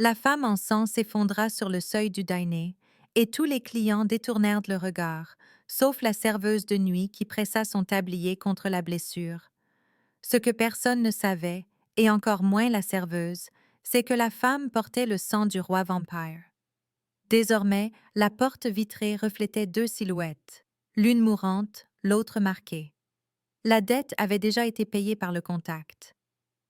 La femme en sang s'effondra sur le seuil du dîner, et tous les clients détournèrent le regard, sauf la serveuse de nuit qui pressa son tablier contre la blessure. Ce que personne ne savait, et encore moins la serveuse, c'est que la femme portait le sang du roi vampire. Désormais, la porte vitrée reflétait deux silhouettes, l'une mourante, l'autre marquée. La dette avait déjà été payée par le contact.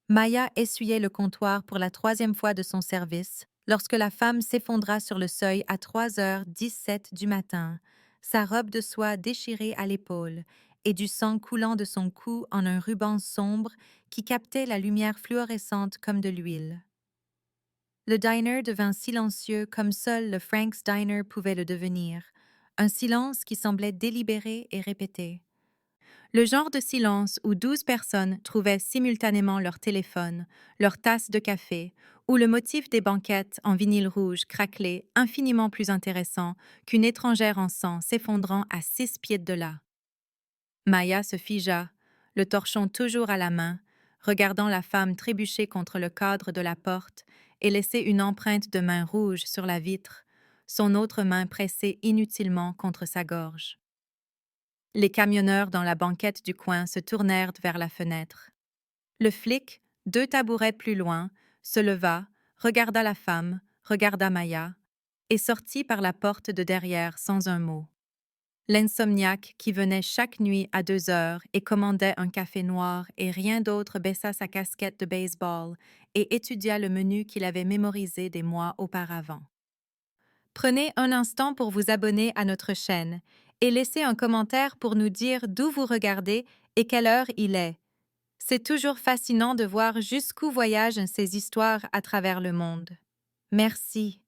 Maya essuyait le comptoir pour la troisième fois de son service lorsque la femme s'effondra sur le seuil à 3h17 du matin, sa robe de soie déchirée à l'épaule et du sang coulant de son cou en un ruban sombre qui captait la lumière fluorescente comme de l'huile. Le diner devint silencieux comme seul le Frank's Diner pouvait le devenir, un silence qui semblait délibéré et répété. Le genre de silence où 12 personnes trouvaient simultanément leur téléphone, leur tasse de café, ou le motif des banquettes en vinyle rouge craquelé infiniment plus intéressant qu'une étrangère en sang s'effondrant à 6 pieds de là. Maya se figea, le torchon toujours à la main, regardant la femme trébucher contre le cadre de la porte et laisser une empreinte de main rouge sur la vitre, son autre main pressée inutilement contre sa gorge. Les camionneurs dans la banquette du coin se tournèrent vers la fenêtre. Le flic, 2 tabourets plus loin, se leva, regarda la femme, regarda Maya, et sortit par la porte de derrière sans un mot. L'insomniaque qui venait chaque nuit à 2 heures et commandait un café noir et rien d'autre baissa sa casquette de baseball et étudia le menu qu'il avait mémorisé des mois auparavant. Prenez un instant pour vous abonner à notre chaîne et laissez un commentaire pour nous dire d'où vous regardez et quelle heure il est. C'est toujours fascinant de voir jusqu'où voyagent ces histoires à travers le monde. Merci.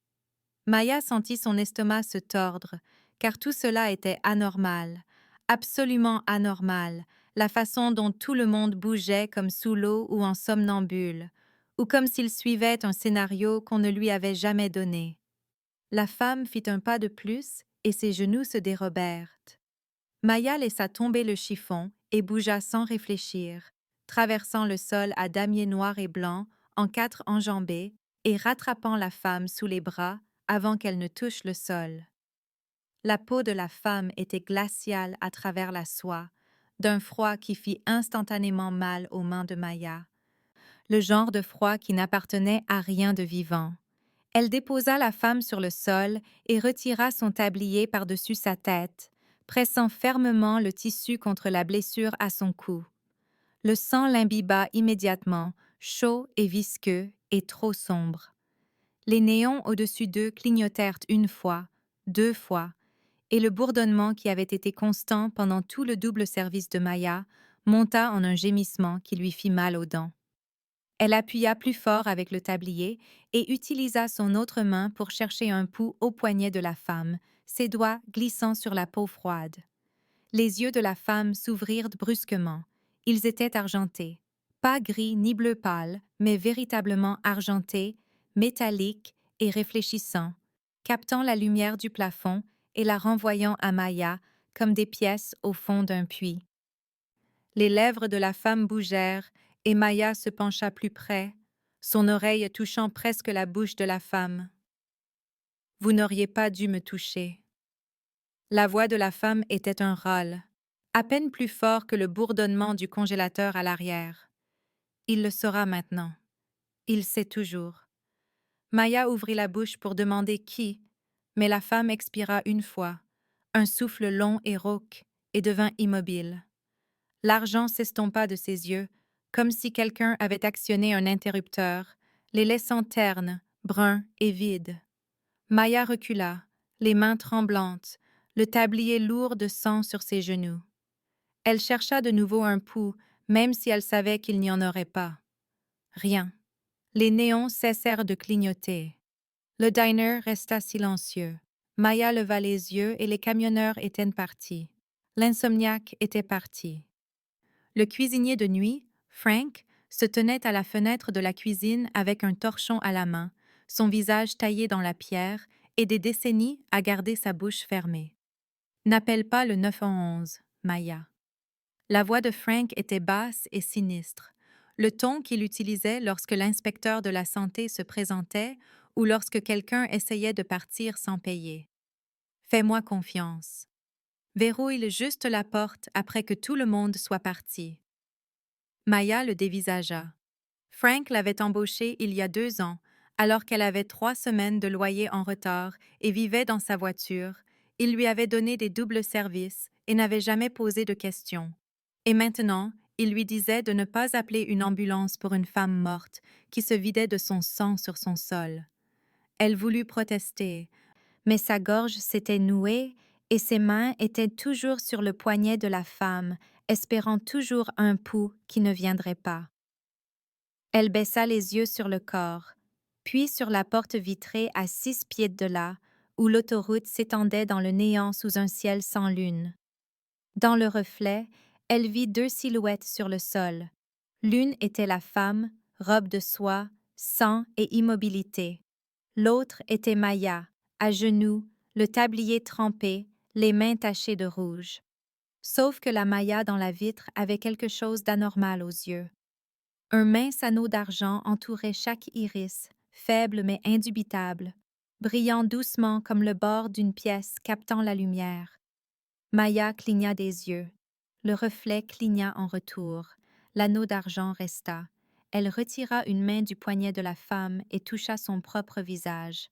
Maya sentit son estomac se tordre, car tout cela était anormal, absolument anormal, la façon dont tout le monde bougeait comme sous l'eau ou en somnambule, ou comme s'il suivait un scénario qu'on ne lui avait jamais donné. La femme fit un pas de plus et ses genoux se dérobèrent. Maya laissa tomber le chiffon et bougea sans réfléchir, traversant le sol à damier noir et blanc en 4 enjambées et rattrapant la femme sous les bras avant qu'elle ne touche le sol. La peau de la femme était glaciale à travers la soie, d'un froid qui fit instantanément mal aux mains de Maya, le genre de froid qui n'appartenait à rien de vivant. Elle déposa la femme sur le sol et retira son tablier par-dessus sa tête, pressant fermement le tissu contre la blessure à son cou. Le sang l'imbiba immédiatement, chaud et visqueux et trop sombre. Les néons au-dessus d'eux clignotèrent une fois, 2 fois, et le bourdonnement qui avait été constant pendant tout le double service de Maya monta en un gémissement qui lui fit mal aux dents. Elle appuya plus fort avec le tablier et utilisa son autre main pour chercher un pouls au poignet de la femme, ses doigts glissant sur la peau froide. Les yeux de la femme s'ouvrirent brusquement. Ils étaient argentés. Pas gris ni bleu pâle, mais véritablement argentés, métalliques et réfléchissants, captant la lumière du plafond et la renvoyant à Maya comme des pièces au fond d'un puits. Les lèvres de la femme bougèrent et Maya se pencha plus près, son oreille touchant presque la bouche de la femme. « Vous n'auriez pas dû me toucher. » La voix de la femme était un râle, à peine plus fort que le bourdonnement du congélateur à l'arrière. Il le saura maintenant. Il sait toujours. Maya ouvrit la bouche pour demander qui, mais la femme expira une fois, un souffle long et rauque, et devint immobile. L'argent s'estompa de ses yeux, comme si quelqu'un avait actionné un interrupteur, les laissant ternes, bruns et vides. Maya recula, les mains tremblantes, le tablier lourd de sang sur ses genoux. Elle chercha de nouveau un pouls, même si elle savait qu'il n'y en aurait pas. Rien. Les néons cessèrent de clignoter. Le diner resta silencieux. Maya leva les yeux et les camionneurs étaient partis. L'insomniaque était parti. Le cuisinier de nuit, Frank, se tenait à la fenêtre de la cuisine avec un torchon à la main, son visage taillé dans la pierre et des décennies à garder sa bouche fermée. « N'appelle pas le 911, Maya. » La voix de Frank était basse et sinistre. Le ton qu'il utilisait lorsque l'inspecteur de la santé se présentait ou lorsque quelqu'un essayait de partir sans payer. Fais-moi confiance. Verrouille juste la porte après que tout le monde soit parti. Maya le dévisagea. Frank l'avait embauchée il y a 2 ans, alors qu'elle avait 3 semaines de loyer en retard et vivait dans sa voiture. Il lui avait donné des doubles services et n'avait jamais posé de questions. Et maintenant, il lui disait de ne pas appeler une ambulance pour une femme morte qui se vidait de son sang sur son sol. Elle voulut protester, mais sa gorge s'était nouée et ses mains étaient toujours sur le poignet de la femme, espérant toujours un pouls qui ne viendrait pas. Elle baissa les yeux sur le corps, puis sur la porte vitrée à 6 pieds de là, où l'autoroute s'étendait dans le néant sous un ciel sans lune. Dans le reflet, elle vit 2 silhouettes sur le sol. L'une était la femme, robe de soie, sang et immobilité. L'autre était Maya, à genoux, le tablier trempé, les mains tachées de rouge. Sauf que la Maya dans la vitre avait quelque chose d'anormal aux yeux. Un mince anneau d'argent entourait chaque iris, faible mais indubitable, brillant doucement comme le bord d'une pièce captant la lumière. Maya cligna des yeux. Le reflet cligna en retour. L'anneau d'argent resta. Elle retira une main du poignet de la femme et toucha son propre visage.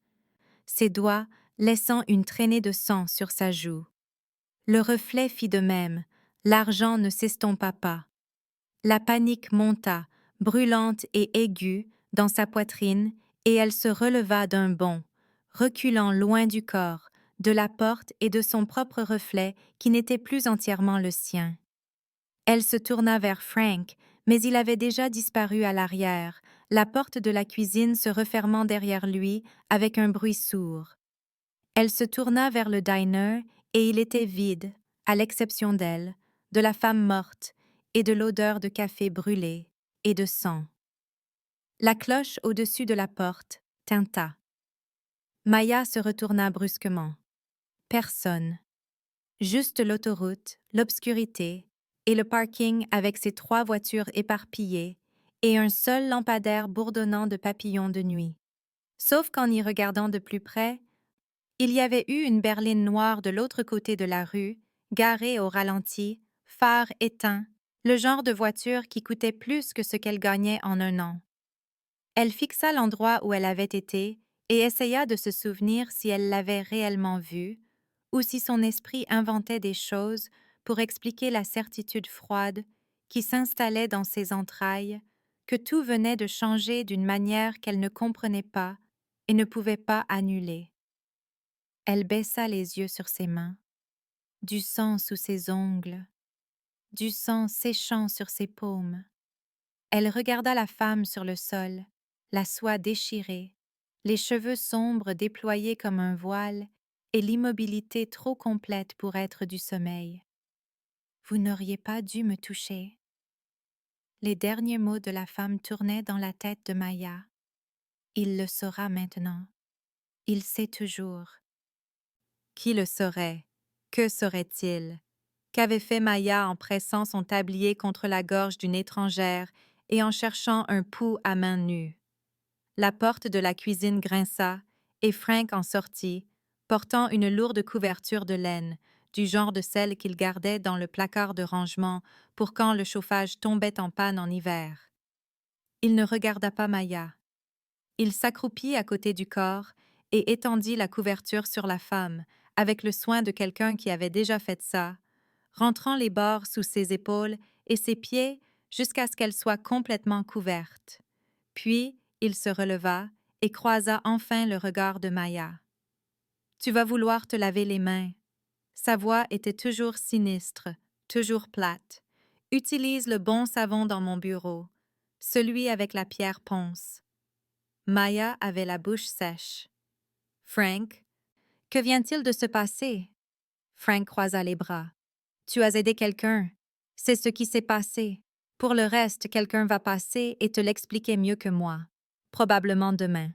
Ses doigts laissant une traînée de sang sur sa joue. Le reflet fit de même. L'argent ne s'estompa pas. La panique monta, brûlante et aiguë, dans sa poitrine, et elle se releva d'un bond, reculant loin du corps, de la porte et de son propre reflet qui n'était plus entièrement le sien. Elle se tourna vers Frank, mais il avait déjà disparu à l'arrière, la porte de la cuisine se refermant derrière lui avec un bruit sourd. Elle se tourna vers le diner et il était vide, à l'exception d'elle, de la femme morte et de l'odeur de café brûlé et de sang. La cloche au-dessus de la porte tinta. Maya se retourna brusquement. Personne. Juste l'autoroute, l'obscurité et le parking avec ses 3 voitures éparpillées et un seul lampadaire bourdonnant de papillons de nuit. Sauf qu'en y regardant de plus près, il y avait eu une berline noire de l'autre côté de la rue, garée au ralenti, phare éteint, le genre de voiture qui coûtait plus que ce qu'elle gagnait en un an. Elle fixa l'endroit où elle avait été et essaya de se souvenir si elle l'avait réellement vue, ou si son esprit inventait des choses pour expliquer la certitude froide qui s'installait dans ses entrailles, que tout venait de changer d'une manière qu'elle ne comprenait pas et ne pouvait pas annuler. Elle baissa les yeux sur ses mains, du sang sous ses ongles, du sang séchant sur ses paumes. Elle regarda la femme sur le sol, la soie déchirée, les cheveux sombres déployés comme un voile et l'immobilité trop complète pour être du sommeil. « Vous n'auriez pas dû me toucher. » Les derniers mots de la femme tournaient dans la tête de Maya. Il le saura maintenant. Il sait toujours. Qui le saurait? Que saurait-il? Qu'avait fait Maya en pressant son tablier contre la gorge d'une étrangère et en cherchant un pouls à main nue? La porte de la cuisine grinça et Frank en sortit, portant une lourde couverture de laine, du genre de celle qu'il gardait dans le placard de rangement pour quand le chauffage tombait en panne en hiver. Il ne regarda pas Maya. Il s'accroupit à côté du corps et étendit la couverture sur la femme, avec le soin de quelqu'un qui avait déjà fait ça, rentrant les bords sous ses épaules et ses pieds jusqu'à ce qu'elle soit complètement couverte. Puis, il se releva et croisa enfin le regard de Maya. « Tu vas vouloir te laver les mains. » Sa voix était toujours sinistre, toujours plate. « Utilise le bon savon dans mon bureau, celui avec la pierre ponce. » Maya avait la bouche sèche. « Frank, que vient-il de se passer? » Frank croisa les bras. « Tu as aidé quelqu'un. C'est ce qui s'est passé. Pour le reste, quelqu'un va passer et te l'expliquer mieux que moi. Probablement demain.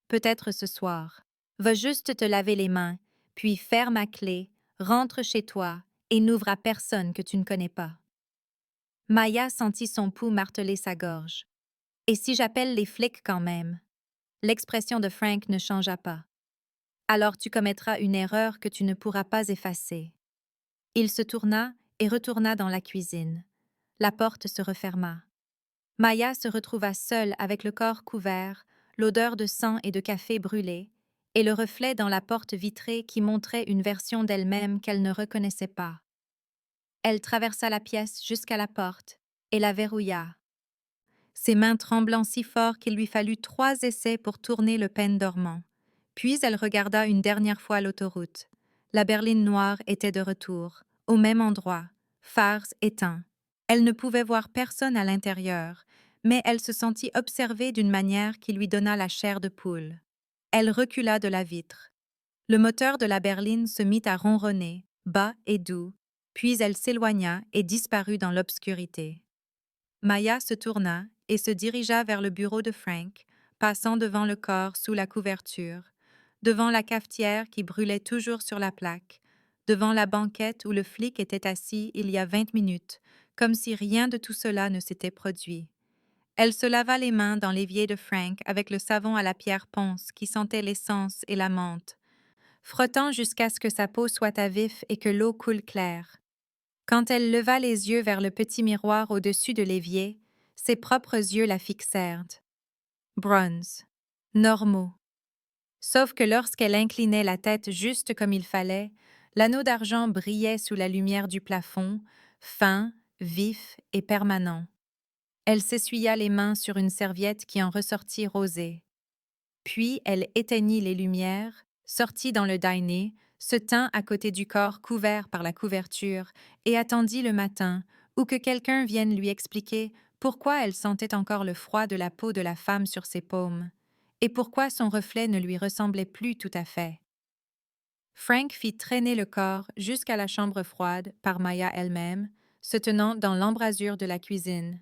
Peut-être ce soir. Va juste te laver les mains, puis ferme ma clé, rentre chez toi et n'ouvre à personne que tu ne connais pas. » Maya sentit son pouls marteler sa gorge. « Et si j'appelle les flics quand même? » L'expression de Frank ne changea pas. Alors tu commettras une erreur que tu ne pourras pas effacer. Il se tourna et retourna dans la cuisine. La porte se referma. Maya se retrouva seule avec le corps couvert, l'odeur de sang et de café brûlé, et le reflet dans la porte vitrée qui montrait une version d'elle-même qu'elle ne reconnaissait pas. Elle traversa la pièce jusqu'à la porte et la verrouilla, ses mains tremblant si fort qu'il lui fallut 3 essais pour tourner le pêne dormant. Puis elle regarda une dernière fois l'autoroute. La berline noire était de retour, au même endroit, phares éteints. Elle ne pouvait voir personne à l'intérieur, mais elle se sentit observée d'une manière qui lui donna la chair de poule. Elle recula de la vitre. Le moteur de la berline se mit à ronronner, bas et doux, puis elle s'éloigna et disparut dans l'obscurité. Maya se tourna et se dirigea vers le bureau de Frank, passant devant le corps sous la couverture, devant la cafetière qui brûlait toujours sur la plaque, devant la banquette où le flic était assis il y a 20 minutes, comme si rien de tout cela ne s'était produit. Elle se lava les mains dans l'évier de Frank avec le savon à la pierre ponce qui sentait l'essence et la menthe, frottant jusqu'à ce que sa peau soit à vif et que l'eau coule claire. Quand elle leva les yeux vers le petit miroir au-dessus de l'évier, ses propres yeux la fixèrent. Bronze. Normaux. Sauf que lorsqu'elle inclinait la tête juste comme il fallait, l'anneau d'argent brillait sous la lumière du plafond, fin, vif et permanent. Elle s'essuya les mains sur une serviette qui en ressortit rosée. Puis elle éteignit les lumières, sortit dans le dîner, se tint à côté du corps couvert par la couverture et attendit le matin, ou que quelqu'un vienne lui expliquer pourquoi elle sentait encore le froid de la peau de la femme sur ses paumes, et pourquoi son reflet ne lui ressemblait plus tout à fait. Frank fit traîner le corps jusqu'à la chambre froide par Maya elle-même, se tenant dans l'embrasure de la cuisine.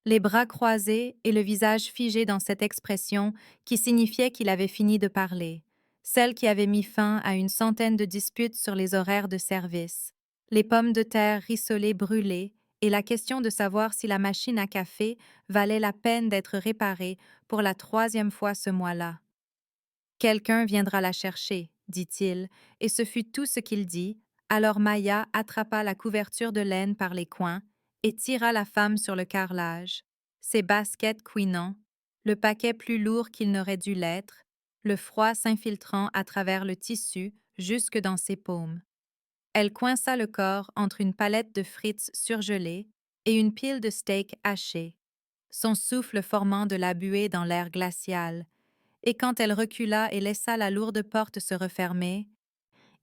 Les bras croisés et le visage figé dans cette expression qui signifiait qu'il avait fini de parler, celle qui avait mis fin à une centaine de disputes sur les horaires de service, les pommes de terre rissolées brûlées et la question de savoir si la machine à café valait la peine d'être réparée pour la 3e fois ce mois-là. Quelqu'un viendra la chercher, dit-il, et ce fut tout ce qu'il dit. Alors Maya attrapa la couverture de laine par les coins et tira la femme sur le carrelage, ses baskets couinant, le paquet plus lourd qu'il n'aurait dû l'être, le froid s'infiltrant à travers le tissu jusque dans ses paumes. Elle coinça le corps entre une palette de frites surgelées et une pile de steak haché, son souffle formant de la buée dans l'air glacial, et quand elle recula et laissa la lourde porte se refermer,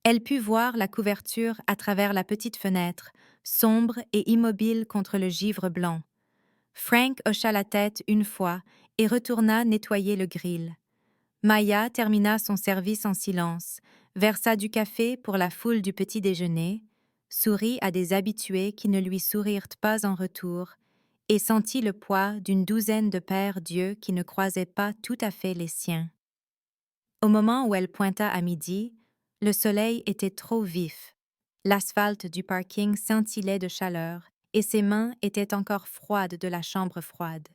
elle put voir la couverture à travers la petite fenêtre, sombre et immobile contre le givre blanc. Frank hocha la tête une fois et retourna nettoyer le grill. Maya termina son service en silence, versa du café pour la foule du petit déjeuner, sourit à des habitués qui ne lui sourirent pas en retour, et sentit le poids d'une douzaine de pères d'yeux qui ne croisaient pas tout à fait les siens. Au moment où elle pointa à midi, le soleil était trop vif. L'asphalte du parking scintillait de chaleur et ses mains étaient encore froides de la chambre froide.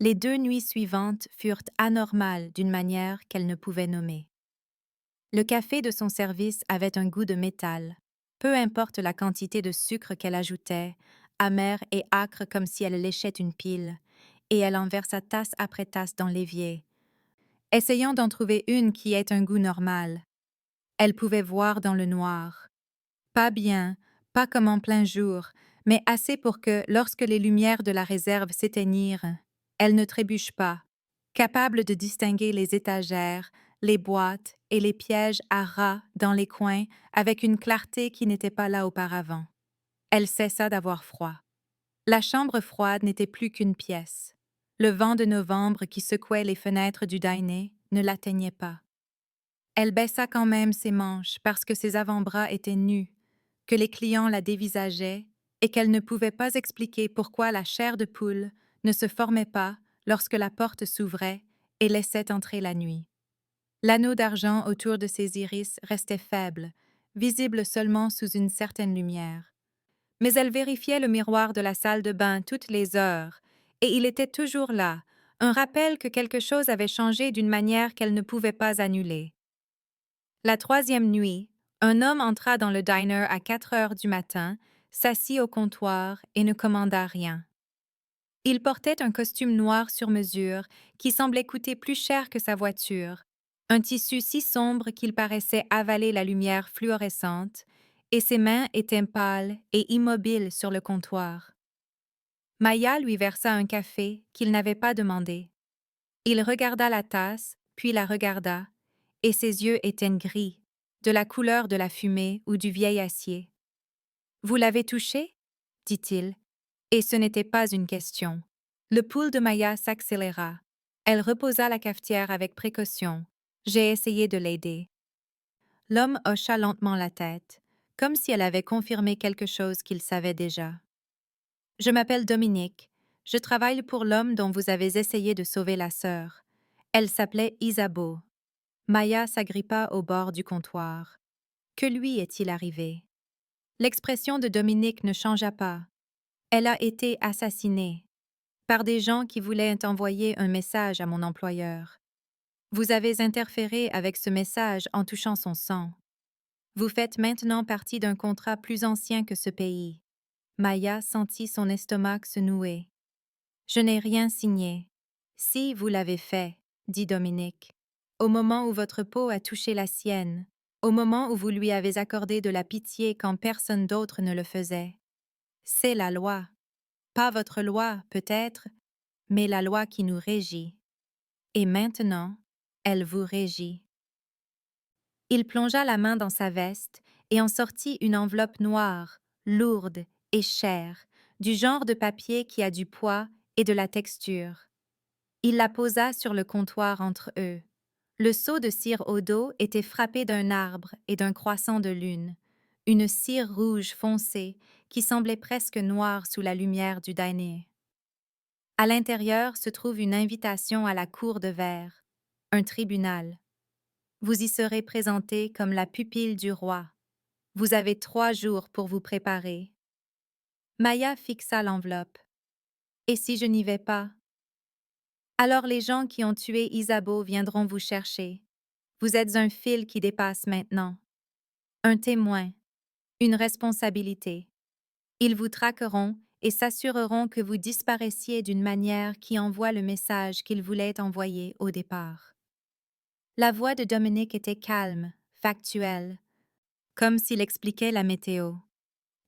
Les 2 nuits suivantes furent anormales d'une manière qu'elle ne pouvait nommer. Le café de son service avait un goût de métal, peu importe la quantité de sucre qu'elle ajoutait, amer et âcre comme si elle léchait une pile, et elle en versa tasse après tasse dans l'évier, essayant d'en trouver une qui ait un goût normal. Elle pouvait voir dans le noir. Pas bien, pas comme en plein jour, mais assez pour que, lorsque les lumières de la réserve s'éteignirent, elle ne trébuche pas, capable de distinguer les étagères, les boîtes et les pièges à rats dans les coins avec une clarté qui n'était pas là auparavant. Elle cessa d'avoir froid. La chambre froide n'était plus qu'une pièce. Le vent de novembre qui secouait les fenêtres du dîner ne l'atteignait pas. Elle baissa quand même ses manches parce que ses avant-bras étaient nus, que les clients la dévisageaient et qu'elle ne pouvait pas expliquer pourquoi la chair de poule ne se formait pas lorsque la porte s'ouvrait et laissait entrer la nuit. L'anneau d'argent autour de ses iris restait faible, visible seulement sous une certaine lumière. Mais elle vérifiait le miroir de la salle de bain toutes les heures, et il était toujours là, un rappel que quelque chose avait changé d'une manière qu'elle ne pouvait pas annuler. La troisième nuit, un homme entra dans le diner à 4 heures du matin, s'assit au comptoir et ne commanda rien. Il portait un costume noir sur mesure qui semblait coûter plus cher que sa voiture, un tissu si sombre qu'il paraissait avaler la lumière fluorescente, et ses mains étaient pâles et immobiles sur le comptoir. Maya lui versa un café qu'il n'avait pas demandé. Il regarda la tasse, puis la regarda, et ses yeux étaient gris, de la couleur de la fumée ou du vieil acier. « Vous l'avez touché ?» dit-il, et ce n'était pas une question. Le pouls de Maya s'accéléra. Elle reposa la cafetière avec précaution. J'ai essayé de l'aider. L'homme hocha lentement la tête, comme si elle avait confirmé quelque chose qu'il savait déjà. Je m'appelle Dominique. Je travaille pour l'homme dont vous avez essayé de sauver la sœur. Elle s'appelait Isabeau. Maya s'agrippa au bord du comptoir. Que lui est-il arrivé? L'expression de Dominique ne changea pas. Elle a été assassinée par des gens qui voulaient envoyer un message à mon employeur. Vous avez interféré avec ce message en touchant son sang. Vous faites maintenant partie d'un contrat plus ancien que ce pays. Maya sentit son estomac se nouer. Je n'ai rien signé. Si vous l'avez fait, dit Dominique, au moment où votre peau a touché la sienne, au moment où vous lui avez accordé de la pitié quand personne d'autre ne le faisait. C'est la loi. Pas votre loi, peut-être, mais la loi qui nous régit. Et maintenant, elle vous régit. Il plongea la main dans sa veste et en sortit une enveloppe noire, lourde et chère, du genre de papier qui a du poids et de la texture. Il la posa sur le comptoir entre eux. Le seau de cire au dos était frappé d'un arbre et d'un croissant de lune, une cire rouge foncée qui semblait presque noire sous la lumière du dîner. À l'intérieur se trouve une invitation à la cour de verre, un tribunal. Vous y serez présenté comme la pupille du roi. Vous avez 3 jours pour vous préparer. Maya fixa l'enveloppe. Et si je n'y vais pas? Alors les gens qui ont tué Isabeau viendront vous chercher. Vous êtes un fil qui dépasse maintenant. Un témoin. Une responsabilité. Ils vous traqueront et s'assureront que vous disparaissiez d'une manière qui envoie le message qu'ils voulaient envoyer au départ. La voix de Dominique était calme, factuelle, comme s'il expliquait la météo.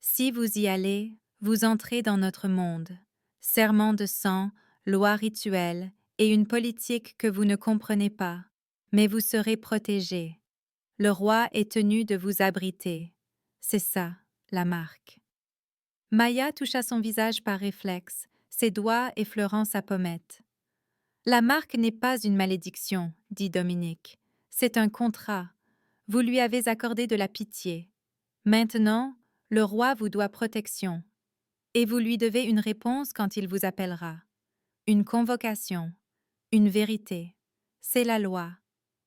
Si vous y allez, vous entrez dans notre monde. Serment de sang, loi rituelle et une politique que vous ne comprenez pas, mais vous serez protégés. Le roi est tenu de vous abriter. C'est ça, la marque. Maya toucha son visage par réflexe, ses doigts effleurant sa pommette. La marque n'est pas une malédiction, dit Dominique. C'est un contrat. Vous lui avez accordé de la pitié. Maintenant, le roi vous doit protection. Et vous lui devez une réponse quand il vous appellera. Une convocation. Une vérité. C'est la loi.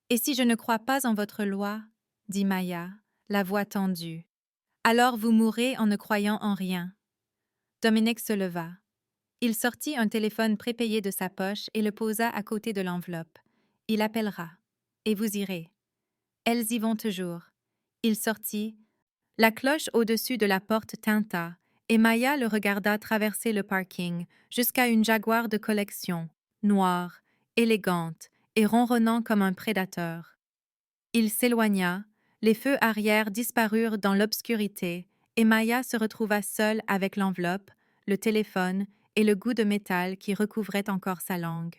Et si je ne crois pas en votre loi, dit Maya, la voix tendue, alors vous mourrez en ne croyant en rien. Dominique se leva. Il sortit un téléphone prépayé de sa poche et le posa à côté de l'enveloppe. Il appellera. Et vous irez. Elles y vont toujours. Il sortit. La cloche au-dessus de la porte tinta, et Maya le regarda traverser le parking jusqu'à une Jaguar de collection, noire, élégante et ronronnant comme un prédateur. Il s'éloigna, les feux arrière disparurent dans l'obscurité, et Maya se retrouva seule avec l'enveloppe, le téléphone et le goût de métal qui recouvrait encore sa langue.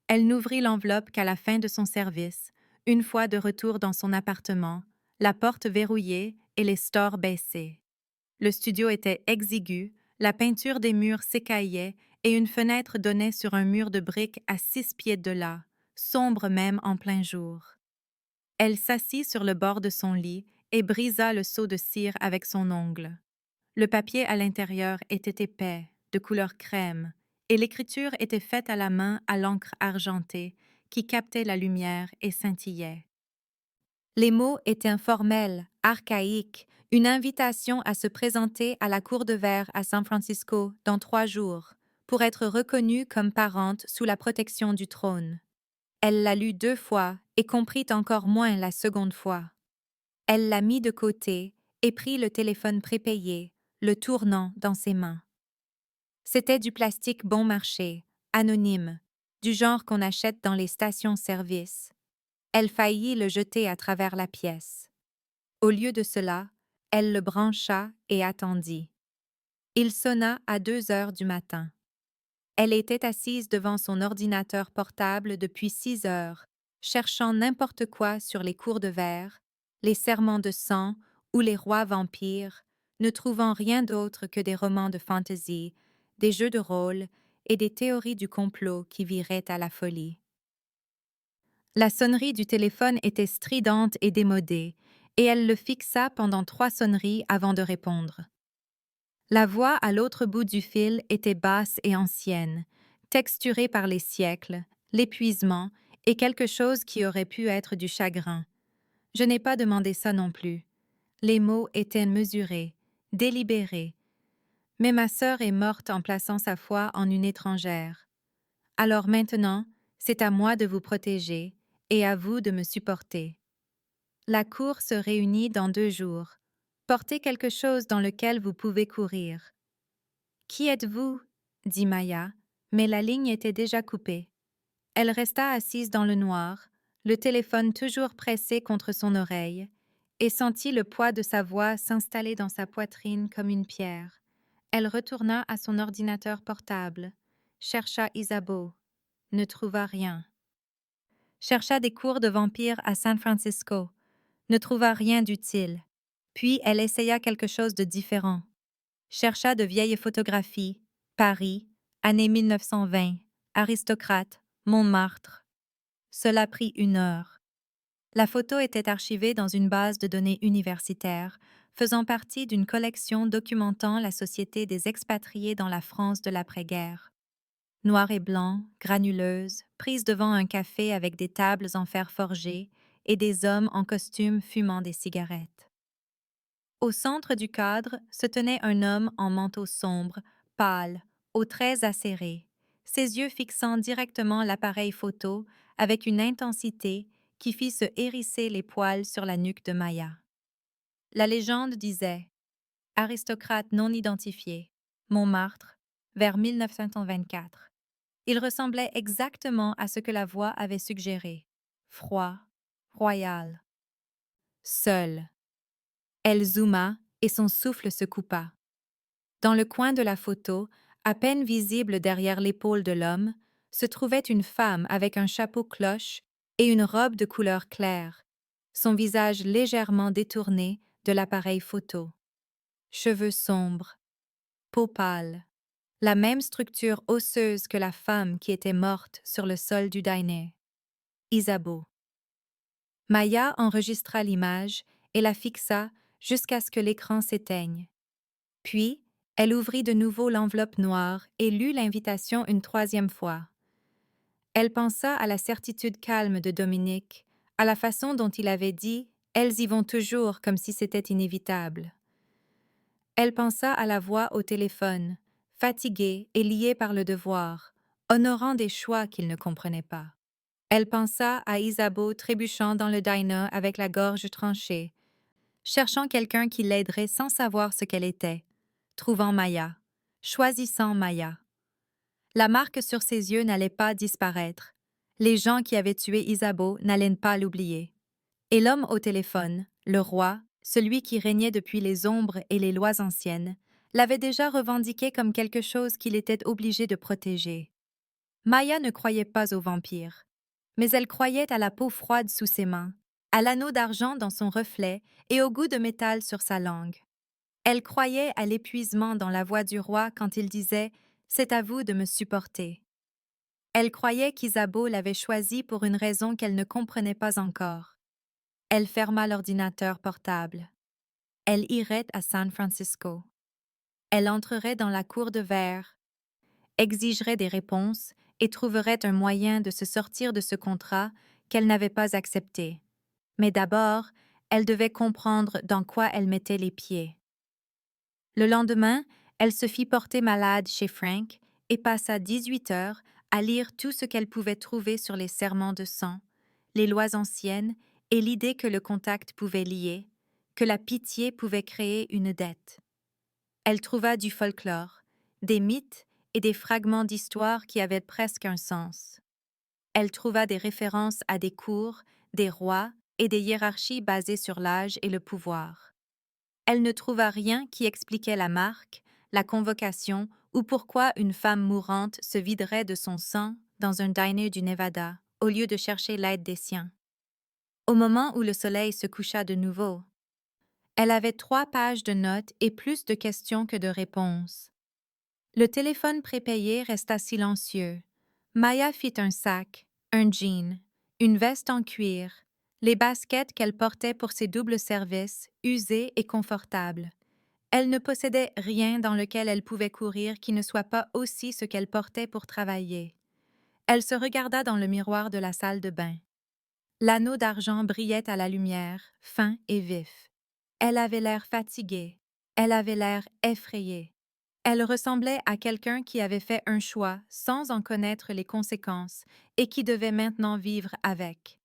Elle n'ouvrit l'enveloppe qu'à la fin de son service, une fois de retour dans son appartement, la porte verrouillée et les stores baissés. Le studio était exigu, la peinture des murs s'écaillait et une fenêtre donnait sur un mur de briques à 6 pieds de là, sombre même en plein jour. Elle s'assit sur le bord de son lit et brisa le seau de cire avec son ongle. Le papier à l'intérieur était épais, de couleur crème, et l'écriture était faite à la main à l'encre argentée qui captait la lumière et scintillait. Les mots étaient informels, archaïques, une invitation à se présenter à la cour de verre à San Francisco dans 3 jours, pour être reconnue comme parente sous la protection du trône. Elle l'a lu 2 fois et comprit encore moins la seconde fois. Elle l'a mis de côté et prit le téléphone prépayé, le tournant dans ses mains. C'était du plastique bon marché, anonyme, du genre qu'on achète dans les stations-service. Elle faillit le jeter à travers la pièce. Au lieu de cela, elle le brancha et attendit. Il sonna à 2 heures du matin. Elle était assise devant son ordinateur portable depuis 6 heures, cherchant n'importe quoi sur les cours de verre, les serments de sang ou les rois vampires, ne trouvant rien d'autre que des romans de fantasy, des jeux de rôle et des théories du complot qui viraient à la folie. La sonnerie du téléphone était stridente et démodée, et elle le fixa pendant 3 sonneries avant de répondre. La voix à l'autre bout du fil était basse et ancienne, texturée par les siècles, l'épuisement et quelque chose qui aurait pu être du chagrin. Je n'ai pas demandé ça non plus. Les mots étaient mesurés, délibérés. Mais ma sœur est morte en plaçant sa foi en une étrangère. Alors maintenant, c'est à moi de vous protéger et à vous de me supporter. La cour se réunit dans 2 jours. Portez quelque chose dans lequel vous pouvez courir. Qui êtes-vous? Dit Maya, mais la ligne était déjà coupée. Elle resta assise dans le noir, le téléphone toujours pressé contre son oreille, et sentit le poids de sa voix s'installer dans sa poitrine comme une pierre. Elle retourna à son ordinateur portable, chercha Isabeau, ne trouva rien. Chercha des cours de vampire à San Francisco, ne trouva rien d'utile. Puis elle essaya quelque chose de différent. Chercha de vieilles photographies, Paris, année 1920, aristocrate, Montmartre. Cela prit 1 heure. La photo était archivée dans une base de données universitaire, faisant partie d'une collection documentant la société des expatriés dans la France de l'après-guerre. Noir et blanc, granuleuse, prise devant un café avec des tables en fer forgé et des hommes en costume fumant des cigarettes. Au centre du cadre se tenait un homme en manteau sombre, pâle, aux traits acérés, ses yeux fixant directement l'appareil photo avec une intensité qui fit se hérisser les poils sur la nuque de Maya. La légende disait « Aristocrate non identifié, Montmartre, vers 1924 ». Il ressemblait exactement à ce que la voix avait suggéré. Froid, royal. Seul. Elle zooma et son souffle se coupa. Dans le coin de la photo, à peine visible derrière l'épaule de l'homme, se trouvait une femme avec un chapeau cloche et une robe de couleur claire, son visage légèrement détourné de l'appareil photo. Cheveux sombres, peau pâle, la même structure osseuse que la femme qui était morte sur le sol du dîner. Isabeau. Maya enregistra l'image et la fixa jusqu'à ce que l'écran s'éteigne. Puis, elle ouvrit de nouveau l'enveloppe noire et lut l'invitation une 3e fois. Elle pensa à la certitude calme de Dominique, à la façon dont il avait dit « Elles y vont toujours comme si c'était inévitable ». Elle pensa à la voix au téléphone, fatiguée et liée par le devoir, honorant des choix qu'il ne comprenait pas. Elle pensa à Isabeau trébuchant dans le diner avec la gorge tranchée, cherchant quelqu'un qui l'aiderait sans savoir ce qu'elle était, trouvant Maya, choisissant Maya. La marque sur ses yeux n'allait pas disparaître. Les gens qui avaient tué Isabeau n'allaient pas l'oublier. Et l'homme au téléphone, le roi, celui qui régnait depuis les ombres et les lois anciennes, l'avait déjà revendiqué comme quelque chose qu'il était obligé de protéger. Maya ne croyait pas aux vampires, mais elle croyait à la peau froide sous ses mains, à l'anneau d'argent dans son reflet et au goût de métal sur sa langue. Elle croyait à l'épuisement dans la voix du roi quand il disait « C'est à vous de me supporter ». Elle croyait qu'Isabeau l'avait choisi pour une raison qu'elle ne comprenait pas encore. Elle ferma l'ordinateur portable. Elle irait à San Francisco. Elle entrerait dans la cour de verre, exigerait des réponses et trouverait un moyen de se sortir de ce contrat qu'elle n'avait pas accepté. Mais d'abord, elle devait comprendre dans quoi elle mettait les pieds. Le lendemain, elle se fit porter malade chez Frank et passa 18 heures à lire tout ce qu'elle pouvait trouver sur les serments de sang, les lois anciennes et l'idée que le contact pouvait lier, que la pitié pouvait créer une dette. Elle trouva du folklore, des mythes et des fragments d'histoire qui avaient presque un sens. Elle trouva des références à des cours, des rois et des hiérarchies basées sur l'âge et le pouvoir. Elle ne trouva rien qui expliquait la marque, la convocation ou pourquoi une femme mourante se viderait de son sang dans un diner du Nevada au lieu de chercher l'aide des siens. Au moment où le soleil se coucha de nouveau, elle avait 3 pages de notes et plus de questions que de réponses. Le téléphone prépayé resta silencieux. Maya fit un sac, un jean, une veste en cuir, les baskets qu'elle portait pour ses doubles services, usées et confortables. Elle ne possédait rien dans lequel elle pouvait courir qui ne soit pas aussi ce qu'elle portait pour travailler. Elle se regarda dans le miroir de la salle de bain. L'anneau d'argent brillait à la lumière, fin et vif. Elle avait l'air fatiguée. Elle avait l'air effrayée. Elle ressemblait à quelqu'un qui avait fait un choix sans en connaître les conséquences et qui devait maintenant vivre avec.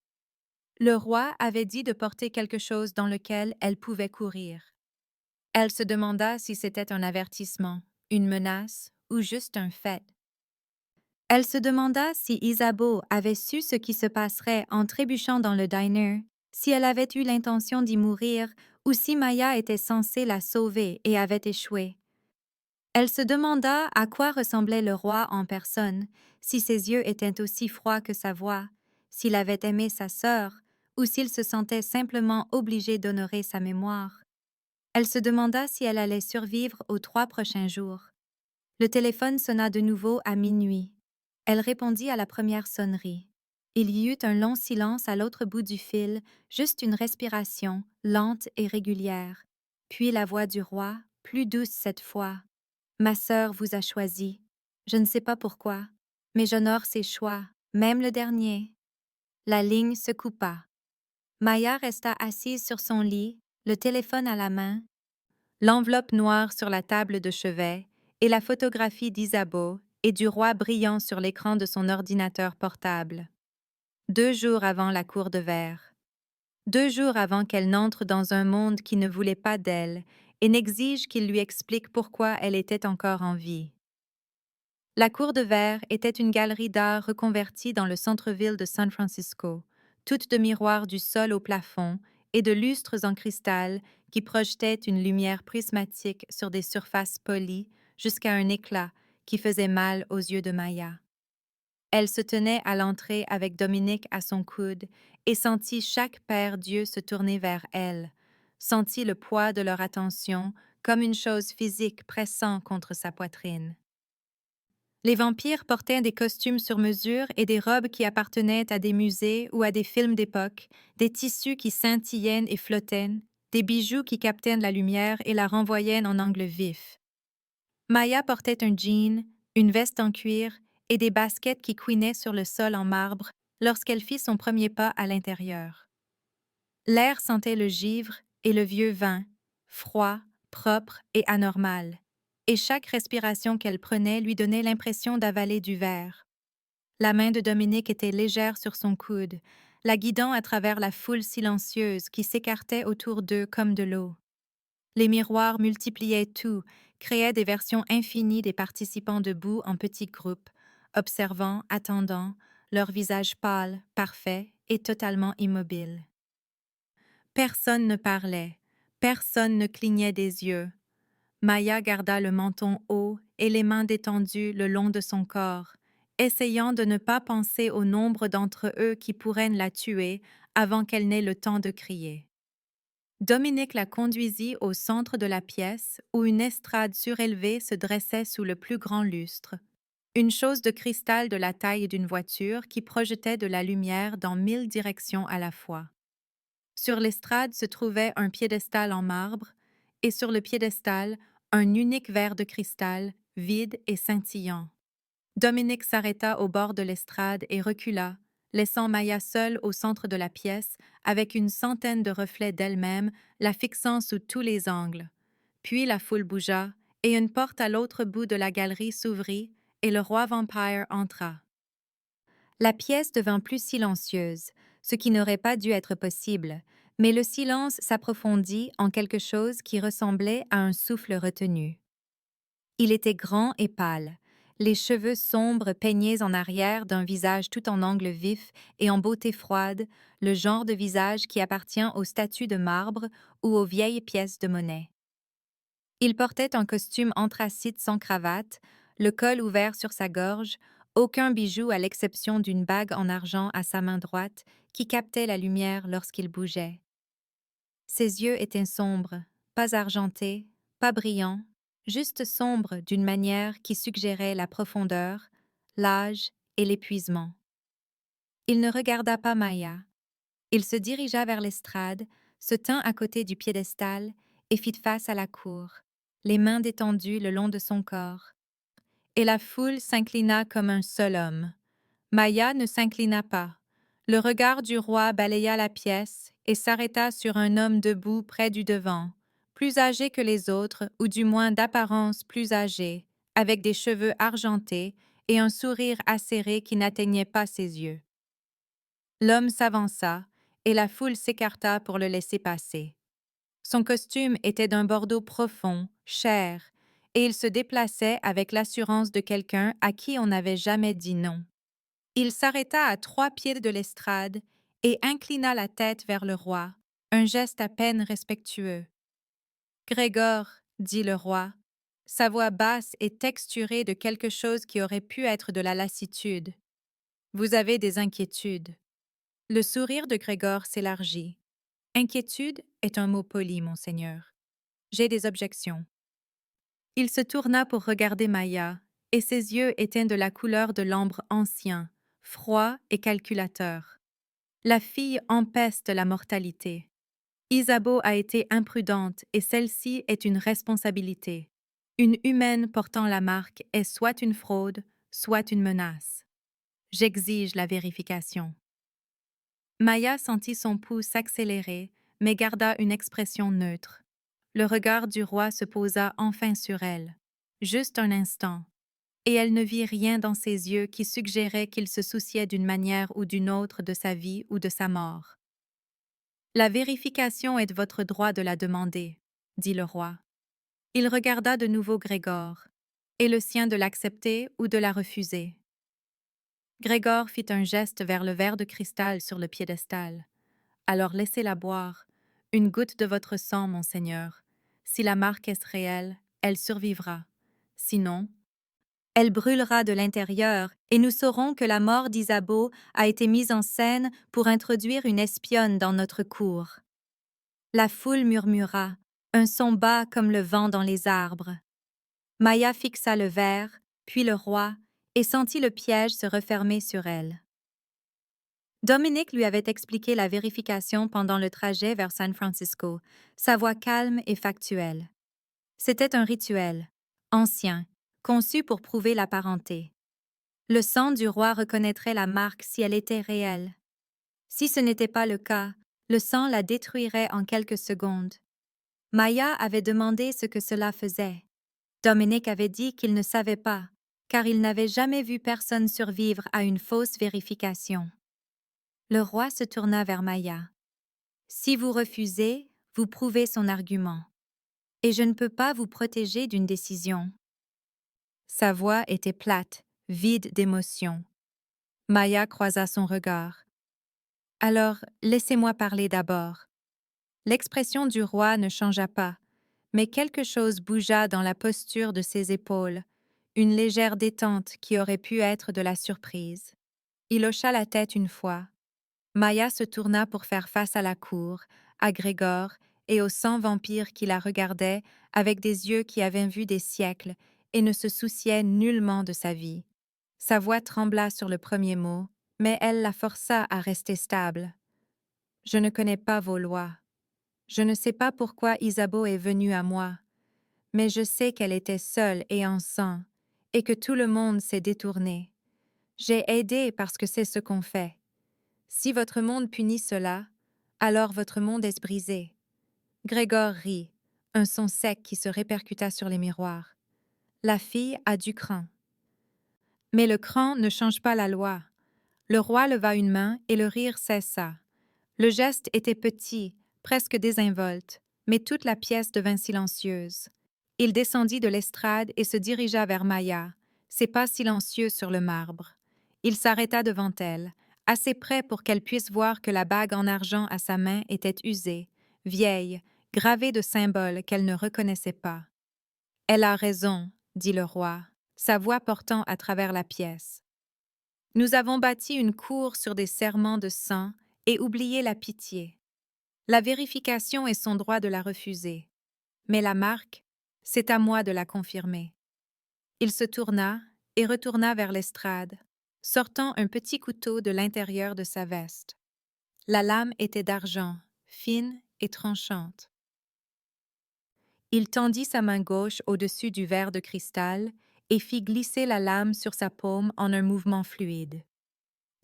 Le roi avait dit de porter quelque chose dans lequel elle pouvait courir. Elle se demanda si c'était un avertissement, une menace ou juste un fait. Elle se demanda si Isabeau avait su ce qui se passerait en trébuchant dans le diner, si elle avait eu l'intention d'y mourir ou si Maya était censée la sauver et avait échoué. Elle se demanda à quoi ressemblait le roi en personne, si ses yeux étaient aussi froids que sa voix, s'il avait aimé sa sœur ou s'il se sentait simplement obligé d'honorer sa mémoire. Elle se demanda si elle allait survivre aux 3 prochains jours. Le téléphone sonna de nouveau à minuit. Elle répondit à la première sonnerie. Il y eut un long silence à l'autre bout du fil, juste une respiration, lente et régulière. Puis la voix du roi, plus douce cette fois. « Ma sœur vous a choisi. Je ne sais pas pourquoi, mais j'honore ses choix, même le dernier. » La ligne se coupa. Maya resta assise sur son lit, le téléphone à la main, l'enveloppe noire sur la table de chevet et la photographie d'Isabeau et du roi brillant sur l'écran de son ordinateur portable. 2 jours avant la cour de verre. 2 jours avant qu'elle n'entre dans un monde qui ne voulait pas d'elle et n'exige qu'il lui explique pourquoi elle était encore en vie. La cour de verre était une galerie d'art reconvertie dans le centre-ville de San Francisco, toute de miroirs du sol au plafond et de lustres en cristal qui projetaient une lumière prismatique sur des surfaces polies jusqu'à un éclat qui faisait mal aux yeux de Maya. Elle se tenait à l'entrée avec Dominique à son coude et sentit chaque paire d'yeux se tourner vers elle, sentit le poids de leur attention comme une chose physique pressant contre sa poitrine. Les vampires portaient des costumes sur mesure et des robes qui appartenaient à des musées ou à des films d'époque, des tissus qui scintillaient et flottaient, des bijoux qui captaient la lumière et la renvoyaient en angle vif. Maya portait un jean, une veste en cuir et des baskets qui couinaient sur le sol en marbre lorsqu'elle fit son premier pas à l'intérieur. L'air sentait le givre et le vieux vin, froid, propre et anormal, et chaque respiration qu'elle prenait lui donnait l'impression d'avaler du verre. La main de Dominique était légère sur son coude, la guidant à travers la foule silencieuse qui s'écartait autour d'eux comme de l'eau. Les miroirs multipliaient tout, créaient des versions infinies des participants debout en petits groupes, observant, attendant, leur visage pâle, parfait et totalement immobile. Personne ne parlait, personne ne clignait des yeux. Maya garda le menton haut et les mains détendues le long de son corps, essayant de ne pas penser au nombre d'entre eux qui pourraient la tuer avant qu'elle n'ait le temps de crier. Dominique la conduisit au centre de la pièce où une estrade surélevée se dressait sous le plus grand lustre, une chose de cristal de la taille d'une voiture qui projetait de la lumière dans 1000 directions à la fois. Sur l'estrade se trouvait un piédestal en marbre, et sur le piédestal, un unique verre de cristal, vide et scintillant. Dominique s'arrêta au bord de l'estrade et recula, laissant Maya seule au centre de la pièce, avec une centaine de reflets d'elle-même la fixant sous tous les angles. Puis la foule bougea, et une porte à l'autre bout de la galerie s'ouvrit, et le roi vampire entra. La pièce devint plus silencieuse, ce qui n'aurait pas dû être possible, mais le silence s'approfondit en quelque chose qui ressemblait à un souffle retenu. Il était grand et pâle, les cheveux sombres peignés en arrière d'un visage tout en angle vif et en beauté froide, le genre de visage qui appartient aux statues de marbre ou aux vieilles pièces de monnaie. Il portait un costume anthracite sans cravate, le col ouvert sur sa gorge, aucun bijou à l'exception d'une bague en argent à sa main droite qui captait la lumière lorsqu'il bougeait. Ses yeux étaient sombres, pas argentés, pas brillants, juste sombres d'une manière qui suggérait la profondeur, l'âge et l'épuisement. Il ne regarda pas Maya. Il se dirigea vers l'estrade, se tint à côté du piédestal et fit face à la cour, les mains détendues le long de son corps. Et la foule s'inclina comme un seul homme. Maya ne s'inclina pas. Le regard du roi balaya la pièce et s'arrêta sur un homme debout près du devant, plus âgé que les autres, ou du moins d'apparence plus âgé, avec des cheveux argentés et un sourire acéré qui n'atteignait pas ses yeux. L'homme s'avança, et la foule s'écarta pour le laisser passer. Son costume était d'un bordeaux profond, cher, et il se déplaçait avec l'assurance de quelqu'un à qui on n'avait jamais dit non. Il s'arrêta à 3 pieds de l'estrade et inclina la tête vers le roi, un geste à peine respectueux. « Grégor, dit le roi, sa voix basse et texturée de quelque chose qui aurait pu être de la lassitude. Vous avez des inquiétudes. Le sourire de Grégor s'élargit. Inquiétude est un mot poli, monseigneur. J'ai des objections. Il se tourna pour regarder Maya, et ses yeux étaient de la couleur de l'ambre ancien, froid et calculateur. La fille empeste la mortalité. Isabeau a été imprudente et celle-ci est une responsabilité. Une humaine portant la marque est soit une fraude, soit une menace. J'exige la vérification. Maya sentit son pouls s'accélérer, mais garda une expression neutre. Le regard du roi se posa enfin sur elle, juste un instant, et elle ne vit rien dans ses yeux qui suggérait qu'il se souciait d'une manière ou d'une autre de sa vie ou de sa mort. « La vérification est de votre droit de la demander, » dit le roi. Il regarda de nouveau Grégor, et le sien de l'accepter ou de la refuser. Grégor fit un geste vers le verre de cristal sur le piédestal. « Alors laissez-la boire. Une goutte de votre sang, monseigneur. Si la marque est réelle, elle survivra. Sinon, elle brûlera de l'intérieur et nous saurons que la mort d'Isabeau a été mise en scène pour introduire une espionne dans notre cour. » La foule murmura, un son bas comme le vent dans les arbres. Maya fixa le verre, puis le roi, et sentit le piège se refermer sur elle. Dominique lui avait expliqué la vérification pendant le trajet vers San Francisco, sa voix calme et factuelle. C'était un rituel, ancien, conçu pour prouver la parenté. Le sang du roi reconnaîtrait la marque si elle était réelle. Si ce n'était pas le cas, le sang la détruirait en quelques secondes. Maya avait demandé ce que cela faisait. Dominique avait dit qu'il ne savait pas, car il n'avait jamais vu personne survivre à une fausse vérification. Le roi se tourna vers Maya. « Si vous refusez, vous prouvez son argument. Et je ne peux pas vous protéger d'une décision. » Sa voix était plate, vide d'émotion. Maya croisa son regard. « Alors, laissez-moi parler d'abord. » L'expression du roi ne changea pas, mais quelque chose bougea dans la posture de ses épaules, une légère détente qui aurait pu être de la surprise. Il hocha la tête une fois. Maya se tourna pour faire face à la cour, à Grégor et aux 100 vampires qui la regardaient avec des yeux qui avaient vu des siècles et ne se souciaient nullement de sa vie. Sa voix trembla sur le premier mot, mais elle la força à rester stable. « Je ne connais pas vos lois. Je ne sais pas pourquoi Isabeau est venue à moi, mais je sais qu'elle était seule et en sang, et que tout le monde s'est détourné. J'ai aidé parce que c'est ce qu'on fait. Si votre monde punit cela, alors votre monde est brisé. » Grégor rit, un son sec qui se répercuta sur les miroirs. La fille a du cran. Mais le cran ne change pas la loi. Le roi leva une main et le rire cessa. Le geste était petit, presque désinvolte, mais toute la pièce devint silencieuse. Il descendit de l'estrade et se dirigea vers Maya, ses pas silencieux sur le marbre. Il s'arrêta devant elle, assez près pour qu'elle puisse voir que la bague en argent à sa main était usée, vieille, gravée de symboles qu'elle ne reconnaissait pas. « Elle a raison, dit le roi, sa voix portant à travers la pièce. Nous avons bâti une cour sur des serments de sang et oublié la pitié. La vérification est son droit de la refuser. Mais la marque, c'est à moi de la confirmer. » Il se tourna et retourna vers l'estrade, sortant un petit couteau de l'intérieur de sa veste. La lame était d'argent, fine et tranchante. Il tendit sa main gauche au-dessus du verre de cristal et fit glisser la lame sur sa paume en un mouvement fluide.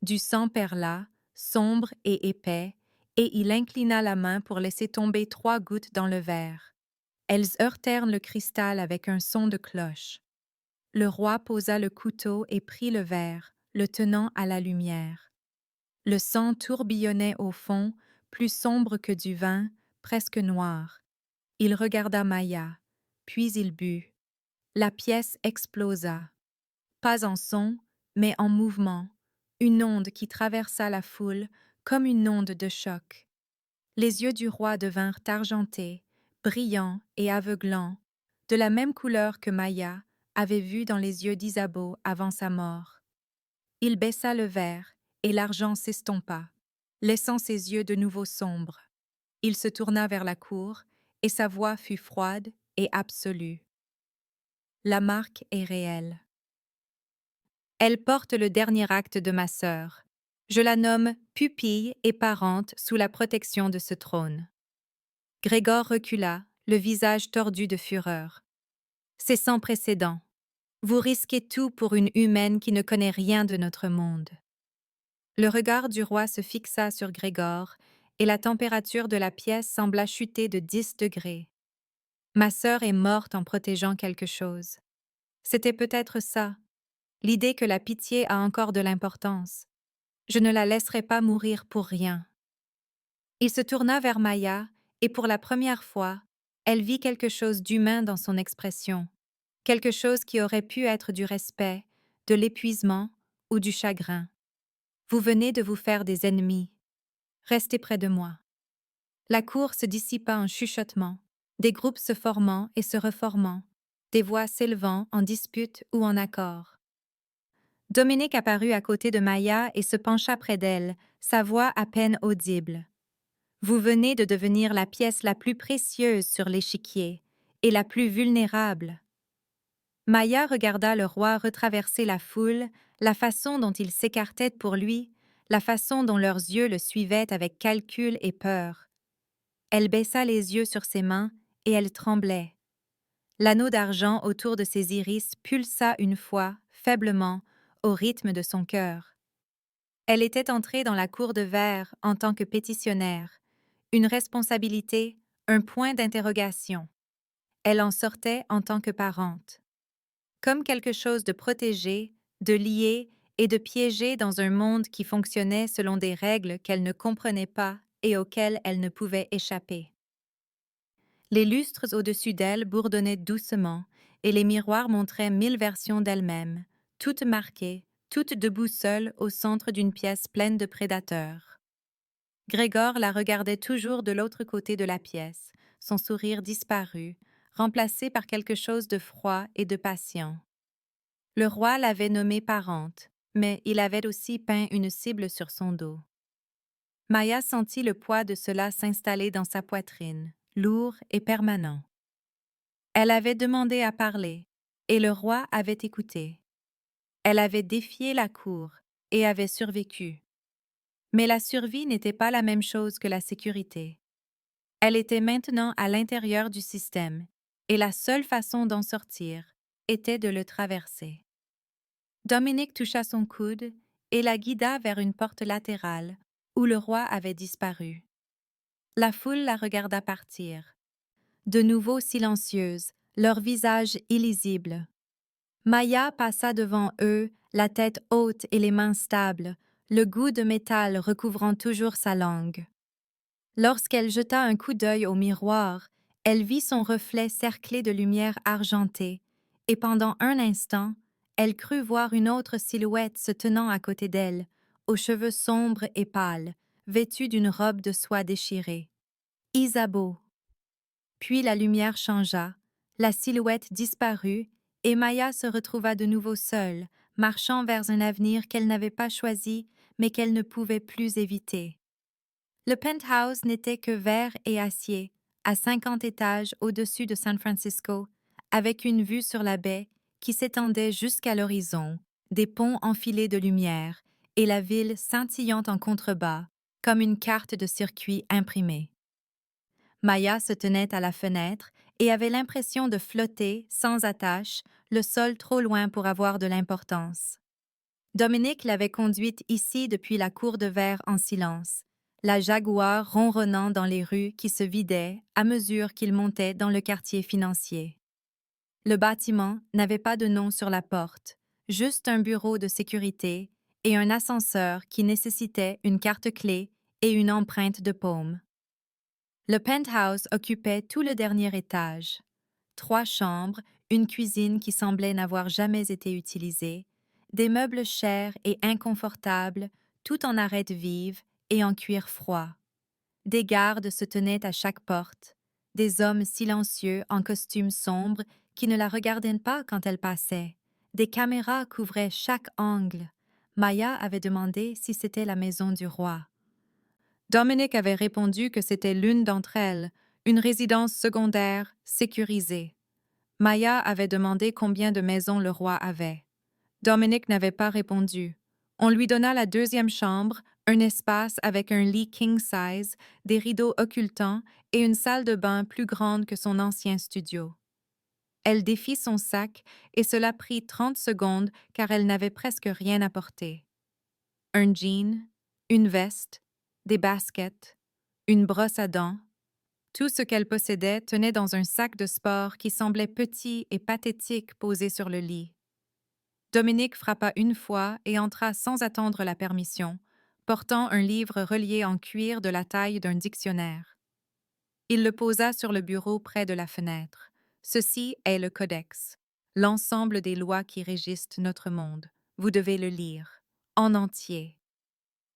Du sang perla, sombre et épais, et il inclina la main pour laisser tomber 3 gouttes dans le verre. Elles heurtèrent le cristal avec un son de cloche. Le roi posa le couteau et prit le verre, le tenant à la lumière. Le sang tourbillonnait au fond, plus sombre que du vin, presque noir. Il regarda Maya, puis il but. La pièce explosa. Pas en son, mais en mouvement, une onde qui traversa la foule comme une onde de choc. Les yeux du roi devinrent argentés, brillants et aveuglants, de la même couleur que Maya avait vu dans les yeux d'Isabeau avant sa mort. Il baissa le verre et l'argent s'estompa, laissant ses yeux de nouveau sombres. Il se tourna vers la cour et sa voix fut froide et absolue. La marque est réelle. Elle porte le dernier acte de ma sœur. Je la nomme pupille et parente sous la protection de ce trône. Grégor recula, le visage tordu de fureur. C'est sans précédent. Vous risquez tout pour une humaine qui ne connaît rien de notre monde. Le regard du roi se fixa sur Grégor et la température de la pièce sembla chuter de 10 degrés. Ma sœur est morte en protégeant quelque chose. C'était peut-être ça, l'idée que la pitié a encore de l'importance. Je ne la laisserai pas mourir pour rien. Il se tourna vers Maya et pour la première fois, elle vit quelque chose d'humain dans son expression, quelque chose qui aurait pu être du respect, de l'épuisement ou du chagrin. Vous venez de vous faire des ennemis. Restez près de moi. La cour se dissipa en chuchotements, des groupes se formant et se reformant, des voix s'élevant en dispute ou en accord. Dominique apparut à côté de Maya et se pencha près d'elle, sa voix à peine audible. Vous venez de devenir la pièce la plus précieuse sur l'échiquier et la plus vulnérable. Maya regarda le roi retraverser la foule, la façon dont il s'écartait pour lui, la façon dont leurs yeux le suivaient avec calcul et peur. Elle baissa les yeux sur ses mains et elle tremblait. L'anneau d'argent autour de ses iris pulsa une fois, faiblement, au rythme de son cœur. Elle était entrée dans la cour de verre en tant que pétitionnaire, une responsabilité, un point d'interrogation. Elle en sortait en tant que parente. Comme quelque chose de protégé, de lié et de piégé dans un monde qui fonctionnait selon des règles qu'elle ne comprenait pas et auxquelles elle ne pouvait échapper. Les lustres au-dessus d'elle bourdonnaient doucement et les miroirs montraient 1000 versions d'elle-même, toutes marquées, toutes debout seules au centre d'une pièce pleine de prédateurs. Grégor la regardait toujours de l'autre côté de la pièce, son sourire disparu, remplacé par quelque chose de froid et de patient. Le roi l'avait nommée parente, mais il avait aussi peint une cible sur son dos. Maya sentit le poids de cela s'installer dans sa poitrine, lourd et permanent. Elle avait demandé à parler, et le roi avait écouté. Elle avait défié la cour et avait survécu. Mais la survie n'était pas la même chose que la sécurité. Elle était maintenant à l'intérieur du système, et la seule façon d'en sortir était de le traverser. Dominique toucha son coude et la guida vers une porte latérale où le roi avait disparu. La foule la regarda partir. De nouveau silencieuse, leurs visages illisibles. Maya passa devant eux la tête haute et les mains stables, le goût de métal recouvrant toujours sa langue. Lorsqu'elle jeta un coup d'œil au miroir, elle vit son reflet cerclé de lumière argentée, et pendant un instant, elle crut voir une autre silhouette se tenant à côté d'elle, aux cheveux sombres et pâles, vêtue d'une robe de soie déchirée. Isabeau. Puis la lumière changea, la silhouette disparut, et Maya se retrouva de nouveau seule, marchant vers un avenir qu'elle n'avait pas choisi, mais qu'elle ne pouvait plus éviter. Le penthouse n'était que verre et acier, à 50 étages au-dessus de San Francisco, avec une vue sur la baie qui s'étendait jusqu'à l'horizon, des ponts enfilés de lumière et la ville scintillante en contrebas, comme une carte de circuit imprimée. Maya se tenait à la fenêtre et avait l'impression de flotter, sans attache, le sol trop loin pour avoir de l'importance. Dominique l'avait conduite ici depuis la cour de verre en silence, la Jaguar ronronnant dans les rues qui se vidaient à mesure qu'il montait dans le quartier financier. Le bâtiment n'avait pas de nom sur la porte, juste un bureau de sécurité et un ascenseur qui nécessitait une carte-clé et une empreinte de paume. Le penthouse occupait tout le dernier étage. 3 chambres, une cuisine qui semblait n'avoir jamais été utilisée, des meubles chers et inconfortables, tout en arêtes vives et en cuir froid. Des gardes se tenaient à chaque porte, des hommes silencieux en costumes sombres qui ne la regardaient pas quand elle passait. Des caméras couvraient chaque angle. Maya avait demandé si c'était la maison du roi. Dominique avait répondu que c'était l'une d'entre elles, une résidence secondaire sécurisée. Maya avait demandé combien de maisons le roi avait. Dominique n'avait pas répondu. On lui donna la 2e chambre, un espace avec un lit king size, des rideaux occultants et une salle de bain plus grande que son ancien studio. Elle défit son sac et cela prit 30 secondes car elle n'avait presque rien apporté. Un jean, une veste, des baskets, une brosse à dents. Tout ce qu'elle possédait tenait dans un sac de sport qui semblait petit et pathétique posé sur le lit. Dominique frappa une fois et entra sans attendre la permission, portant un livre relié en cuir de la taille d'un dictionnaire. Il le posa sur le bureau près de la fenêtre. Ceci est le Codex, l'ensemble des lois qui régissent notre monde. Vous devez le lire, en entier.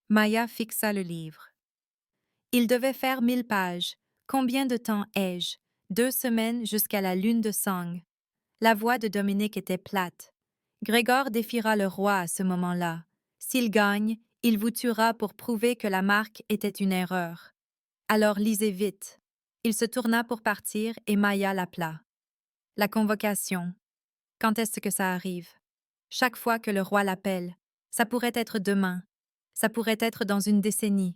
Maya fixa le livre. Il devait faire 1000 pages. Combien de temps ai-je? 2 semaines jusqu'à la lune de sang. La voix de Dominique était plate. Grégor défiera le roi à ce moment-là. S'il gagne, il vous tuera pour prouver que la marque était une erreur. Alors lisez vite. Il se tourna pour partir et Maya l'appela. La convocation. Quand est-ce que ça arrive? Chaque fois que le roi l'appelle. Ça pourrait être demain. Ça pourrait être dans une décennie.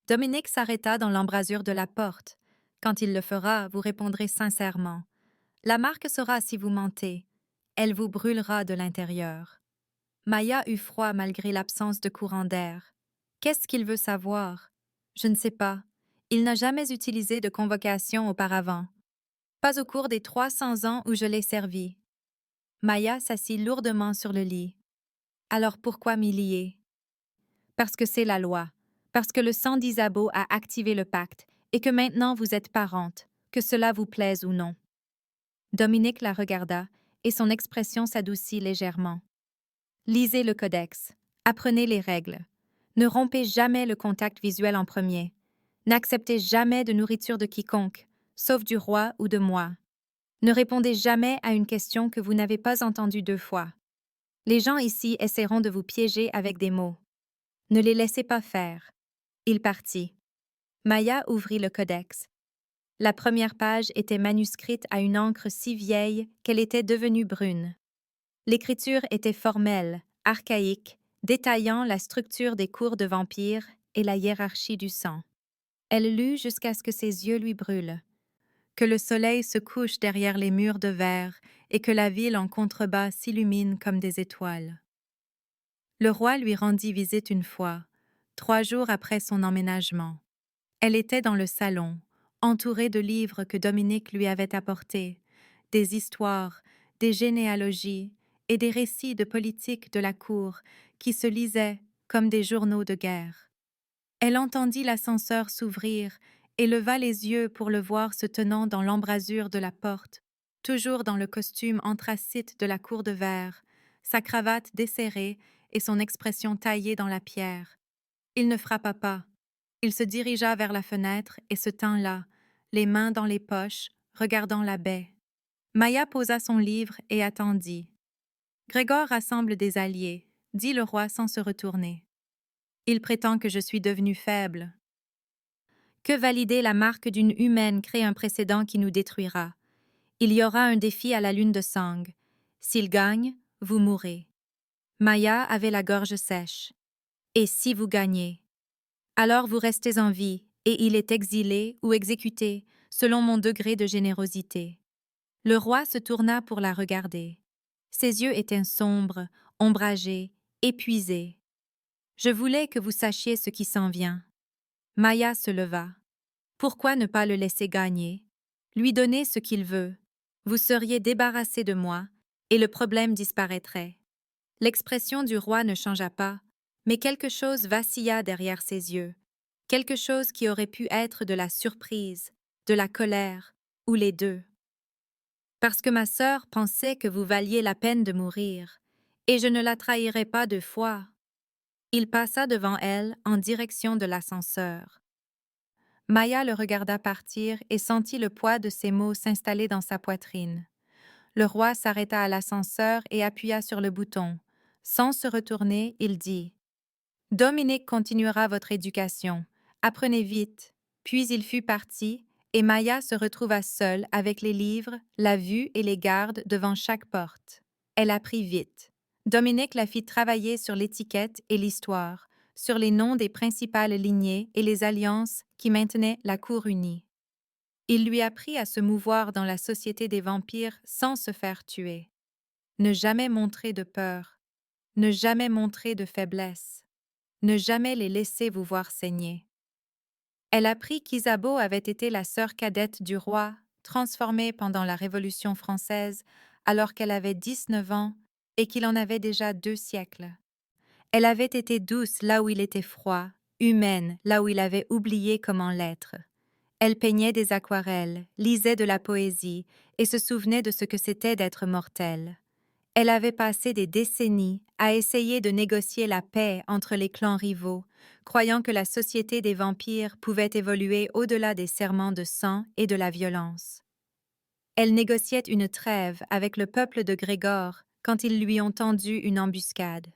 Dominique s'arrêta dans l'embrasure de la porte. Quand il le fera, vous répondrez sincèrement. La marque saura si vous mentez. Elle vous brûlera de l'intérieur. Maya eut froid malgré l'absence de courant d'air. Qu'est-ce qu'il veut savoir? Je ne sais pas. Il n'a jamais utilisé de convocation auparavant. Pas au cours des 300 ans où je l'ai servi. Maya s'assit lourdement sur le lit. Alors pourquoi m'y lier? Parce que c'est la loi. Parce que le sang d'Isabeau a activé le pacte et que maintenant vous êtes parente, que cela vous plaise ou non. Dominique la regarda et son expression s'adoucit légèrement. Lisez le codex. Apprenez les règles. Ne rompez jamais le contact visuel en premier. N'acceptez jamais de nourriture de quiconque, sauf du roi ou de moi. Ne répondez jamais à une question que vous n'avez pas entendue 2 fois. Les gens ici essaieront de vous piéger avec des mots. Ne les laissez pas faire. Il partit. Maya ouvrit le codex. La première page était manuscrite à une encre si vieille qu'elle était devenue brune. L'écriture était formelle, archaïque, détaillant la structure des cours de vampires et la hiérarchie du sang. Elle lut jusqu'à ce que ses yeux lui brûlent. Que le soleil se couche derrière les murs de verre et que la ville en contrebas s'illumine comme des étoiles. Le roi lui rendit visite une fois, 3 jours après son emménagement. Elle était dans le salon, entourée de livres que Dominique lui avait apportés, des histoires, des généalogies et des récits de politique de la cour qui se lisaient comme des journaux de guerre. Elle entendit l'ascenseur s'ouvrir et leva les yeux pour le voir se tenant dans l'embrasure de la porte, toujours dans le costume anthracite de la cour de verre, sa cravate desserrée et son expression taillée dans la pierre. Il ne frappa pas. Il se dirigea vers la fenêtre et se tint là, les mains dans les poches, regardant la baie. Maya posa son livre et attendit. Grégor rassemble des alliés, dit le roi sans se retourner. Il prétend que je suis devenue faible. Que valider la marque d'une humaine crée un précédent qui nous détruira. Il y aura un défi à la lune de sang. S'il gagne, vous mourrez. Maya avait la gorge sèche. Et si vous gagnez? Alors vous restez en vie, et il est exilé ou exécuté, selon mon degré de générosité. Le roi se tourna pour la regarder. Ses yeux étaient sombres, ombragés, épuisés. Je voulais que vous sachiez ce qui s'en vient. Maya se leva. Pourquoi ne pas le laisser gagner? Lui donner ce qu'il veut. Vous seriez débarrassé de moi, et le problème disparaîtrait. L'expression du roi ne changea pas, mais quelque chose vacilla derrière ses yeux, quelque chose qui aurait pu être de la surprise, de la colère, ou les deux. Parce que ma sœur pensait que vous valiez la peine de mourir, et je ne la trahirai pas 2 fois. Il passa devant elle en direction de l'ascenseur. Maya le regarda partir et sentit le poids de ses mots s'installer dans sa poitrine. Le roi s'arrêta à l'ascenseur et appuya sur le bouton. Sans se retourner, il dit « Dominique continuera votre éducation. Apprenez vite. » Puis il fut parti, et Maya se retrouva seule avec les livres, la vue et les gardes devant chaque porte. Elle apprit vite. Dominique la fit travailler sur l'étiquette et l'histoire, sur les noms des principales lignées et les alliances qui maintenaient la cour unie. Il lui apprit à se mouvoir dans la société des vampires sans se faire tuer. Ne jamais montrer de peur, ne jamais montrer de faiblesse, ne jamais les laisser vous voir saigner. Elle apprit qu'Isabeau avait été la sœur cadette du roi, transformée pendant la Révolution française, alors qu'elle avait 19 ans et qu'il en avait déjà 2 siècles. Elle avait été douce là où il était froid, humaine là où il avait oublié comment l'être. Elle peignait des aquarelles, lisait de la poésie et se souvenait de ce que c'était d'être mortelle. Elle avait passé des décennies à essayer de négocier la paix entre les clans rivaux, croyant que la société des vampires pouvait évoluer au-delà des serments de sang et de la violence. Elle négociait une trêve avec le peuple de Grégor quand ils lui ont tendu une embuscade.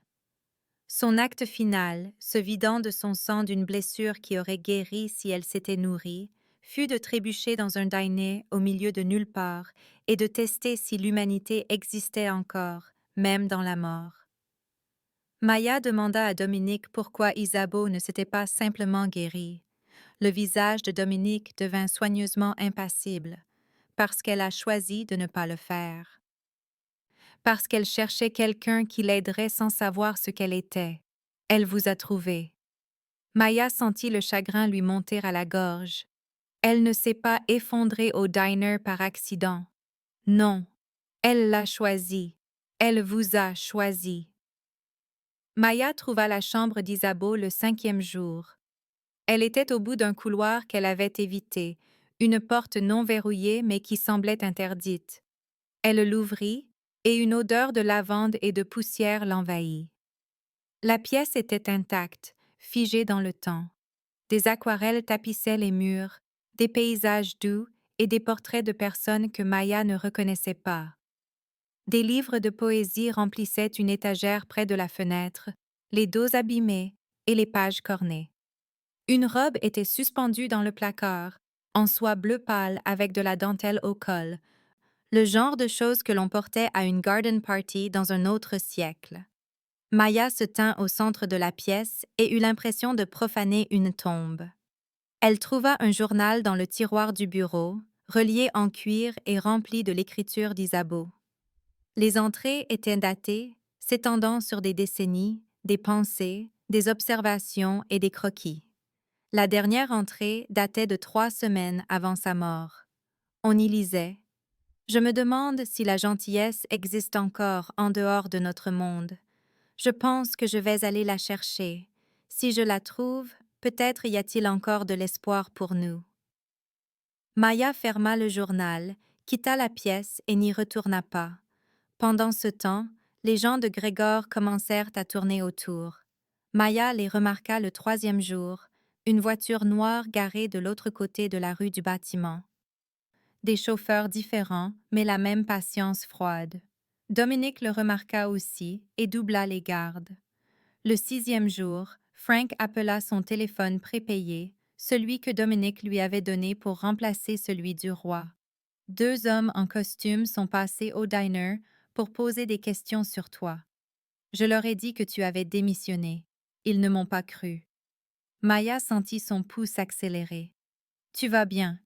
Son acte final, se vidant de son sang d'une blessure qui aurait guéri si elle s'était nourrie, fut de trébucher dans un dîner au milieu de nulle part et de tester si l'humanité existait encore, même dans la mort. Maya demanda à Dominique pourquoi Isabeau ne s'était pas simplement guérie. Le visage de Dominique devint soigneusement impassible, parce qu'elle a choisi de ne pas le faire. Parce qu'elle cherchait quelqu'un qui l'aiderait sans savoir ce qu'elle était. Elle vous a trouvé. Maya sentit le chagrin lui monter à la gorge. Elle ne s'est pas effondrée au diner par accident. Non, elle l'a choisi. Elle vous a choisi. Maya trouva la chambre d'Isabeau le 5e jour. Elle était au bout d'un couloir qu'elle avait évité, une porte non verrouillée mais qui semblait interdite. Elle l'ouvrit, et une odeur de lavande et de poussière l'envahit. La pièce était intacte, figée dans le temps. Des aquarelles tapissaient les murs, des paysages doux et des portraits de personnes que Maya ne reconnaissait pas. Des livres de poésie remplissaient une étagère près de la fenêtre, les dos abîmés et les pages cornées. Une robe était suspendue dans le placard, en soie bleu pâle avec de la dentelle au col, le genre de choses que l'on portait à une garden party dans un autre siècle. Maya se tint au centre de la pièce et eut l'impression de profaner une tombe. Elle trouva un journal dans le tiroir du bureau, relié en cuir et rempli de l'écriture d'Isabeau. Les entrées étaient datées, s'étendant sur des décennies, des pensées, des observations et des croquis. La dernière entrée datait de 3 semaines avant sa mort. On y lisait Je me demande si la gentillesse existe encore en dehors de notre monde. Je pense que je vais aller la chercher. Si je la trouve, peut-être y a-t-il encore de l'espoir pour nous. Maya ferma le journal, quitta la pièce et n'y retourna pas. Pendant ce temps, les gens de Grégor commencèrent à tourner autour. Maya les remarqua le troisième jour, une voiture noire garée de l'autre côté de la rue du bâtiment. Des chauffeurs différents, mais la même patience froide. Dominique le remarqua aussi et doubla les gardes. Le sixième jour, Frank appela son téléphone prépayé, celui que Dominique lui avait donné pour remplacer celui du roi. Deux hommes en costume sont passés au diner pour poser des questions sur toi. Je leur ai dit que tu avais démissionné. Ils ne m'ont pas cru. Maya sentit son pouls s'accélérer. Tu vas bien.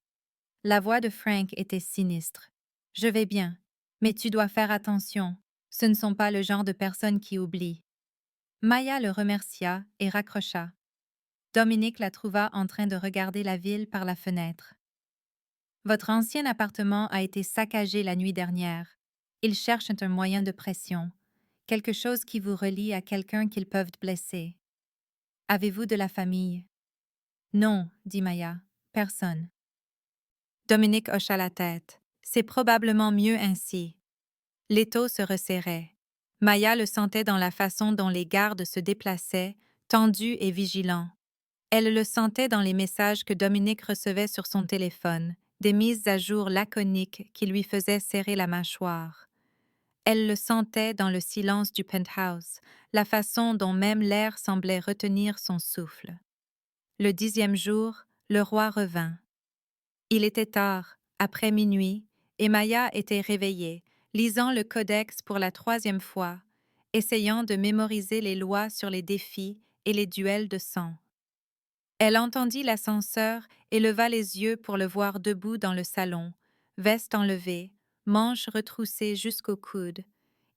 La voix de Frank était sinistre. Je vais bien. Mais tu dois faire attention. Ce ne sont pas le genre de personnes qui oublient. Maya le remercia et raccrocha. Dominique la trouva en train de regarder la ville par la fenêtre. Votre ancien appartement a été saccagé la nuit dernière. Ils cherchent un moyen de pression, quelque chose qui vous relie à quelqu'un qu'ils peuvent blesser. Avez-vous de la famille? Non, dit Maya. Personne. Dominique hocha la tête. C'est probablement mieux ainsi. L'étau se resserrait. Maya le sentait dans la façon dont les gardes se déplaçaient, tendus et vigilants. Elle le sentait dans les messages que Dominique recevait sur son téléphone, des mises à jour laconiques qui lui faisaient serrer la mâchoire. Elle le sentait dans le silence du penthouse, la façon dont même l'air semblait retenir son souffle. Le 10e jour, le roi revint. Il était tard, après minuit, et Maya était réveillée, lisant le codex pour la 3e fois, essayant de mémoriser les lois sur les défis et les duels de sang. Elle entendit l'ascenseur et leva les yeux pour le voir debout dans le salon, veste enlevée, manches retroussées jusqu'au coude.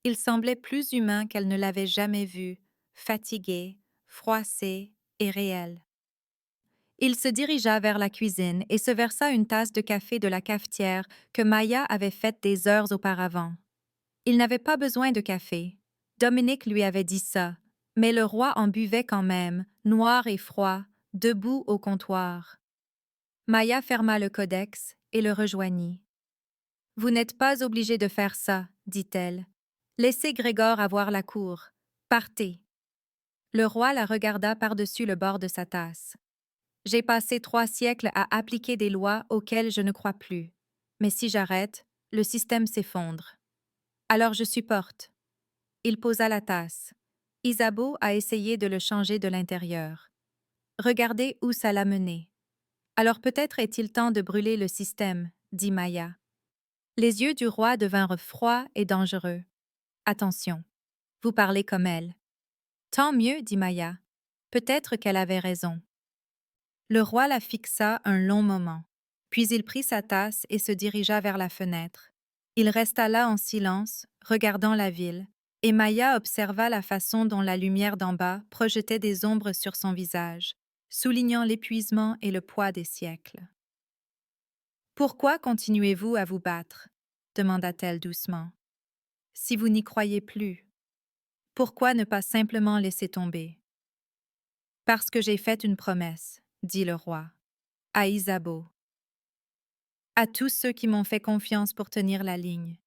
Il semblait plus humain qu'elle ne l'avait jamais vu, fatigué, froissé et réel. Il se dirigea vers la cuisine et se versa une tasse de café de la cafetière que Maya avait faite des heures auparavant. Il n'avait pas besoin de café. Dominique lui avait dit ça, mais le roi en buvait quand même, noir et froid, debout au comptoir. Maya ferma le codex et le rejoignit. « Vous n'êtes pas obligé de faire ça, dit-elle. Laissez Grégor avoir la cour. Partez. » Le roi la regarda par-dessus le bord de sa tasse. « J'ai passé 3 siècles à appliquer des lois auxquelles je ne crois plus. Mais si j'arrête, le système s'effondre. Alors je supporte. » Il posa la tasse. Isabeau a essayé de le changer de l'intérieur. Regardez où ça l'a mené. Alors peut-être est-il temps de brûler le système, dit Maya. Les yeux du roi devinrent froids et dangereux. Attention, vous parlez comme elle. Tant mieux, dit Maya. Peut-être qu'elle avait raison. Le roi la fixa un long moment, puis il prit sa tasse et se dirigea vers la fenêtre. Il resta là en silence, regardant la ville, et Maya observa la façon dont la lumière d'en bas projetait des ombres sur son visage, soulignant l'épuisement et le poids des siècles. « Pourquoi continuez-vous à vous battre ?» demanda-t-elle doucement. « Si vous n'y croyez plus, pourquoi ne pas simplement laisser tomber ?»« Parce que j'ai fait une promesse, » dit le roi, à Isabeau, à tous ceux qui m'ont fait confiance pour tenir la ligne,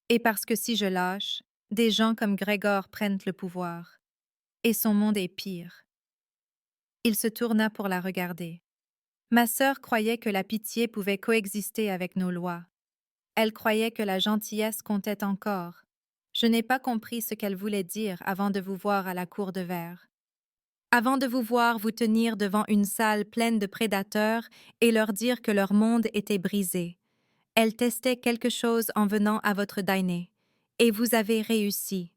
et parce que si je lâche, des gens comme Grégor prennent le pouvoir, et son monde est pire. Il se tourna pour la regarder. Ma sœur croyait que la pitié pouvait coexister avec nos lois. Elle croyait que la gentillesse comptait encore. Je n'ai pas compris ce qu'elle voulait dire avant de vous voir à la cour de verre. Avant de vous voir vous tenir devant une salle pleine de prédateurs et leur dire que leur monde était brisé. Elle testait quelque chose en venant à votre dîner. Et vous avez réussi.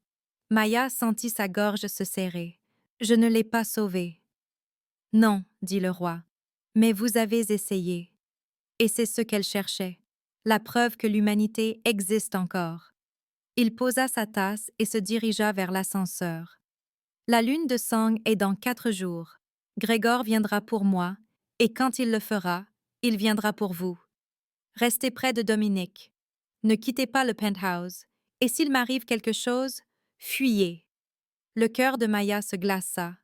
Maya sentit sa gorge se serrer. Je ne l'ai pas sauvée. Non, dit le roi. Mais vous avez essayé. Et c'est ce qu'elle cherchait. La preuve que l'humanité existe encore. Il posa sa tasse et se dirigea vers l'ascenseur. La lune de sang est dans 4 jours. Grégor viendra pour moi, et quand il le fera, il viendra pour vous. Restez près de Dominique. Ne quittez pas le penthouse. Et s'il m'arrive quelque chose, fuyez. Le cœur de Maya se glaça.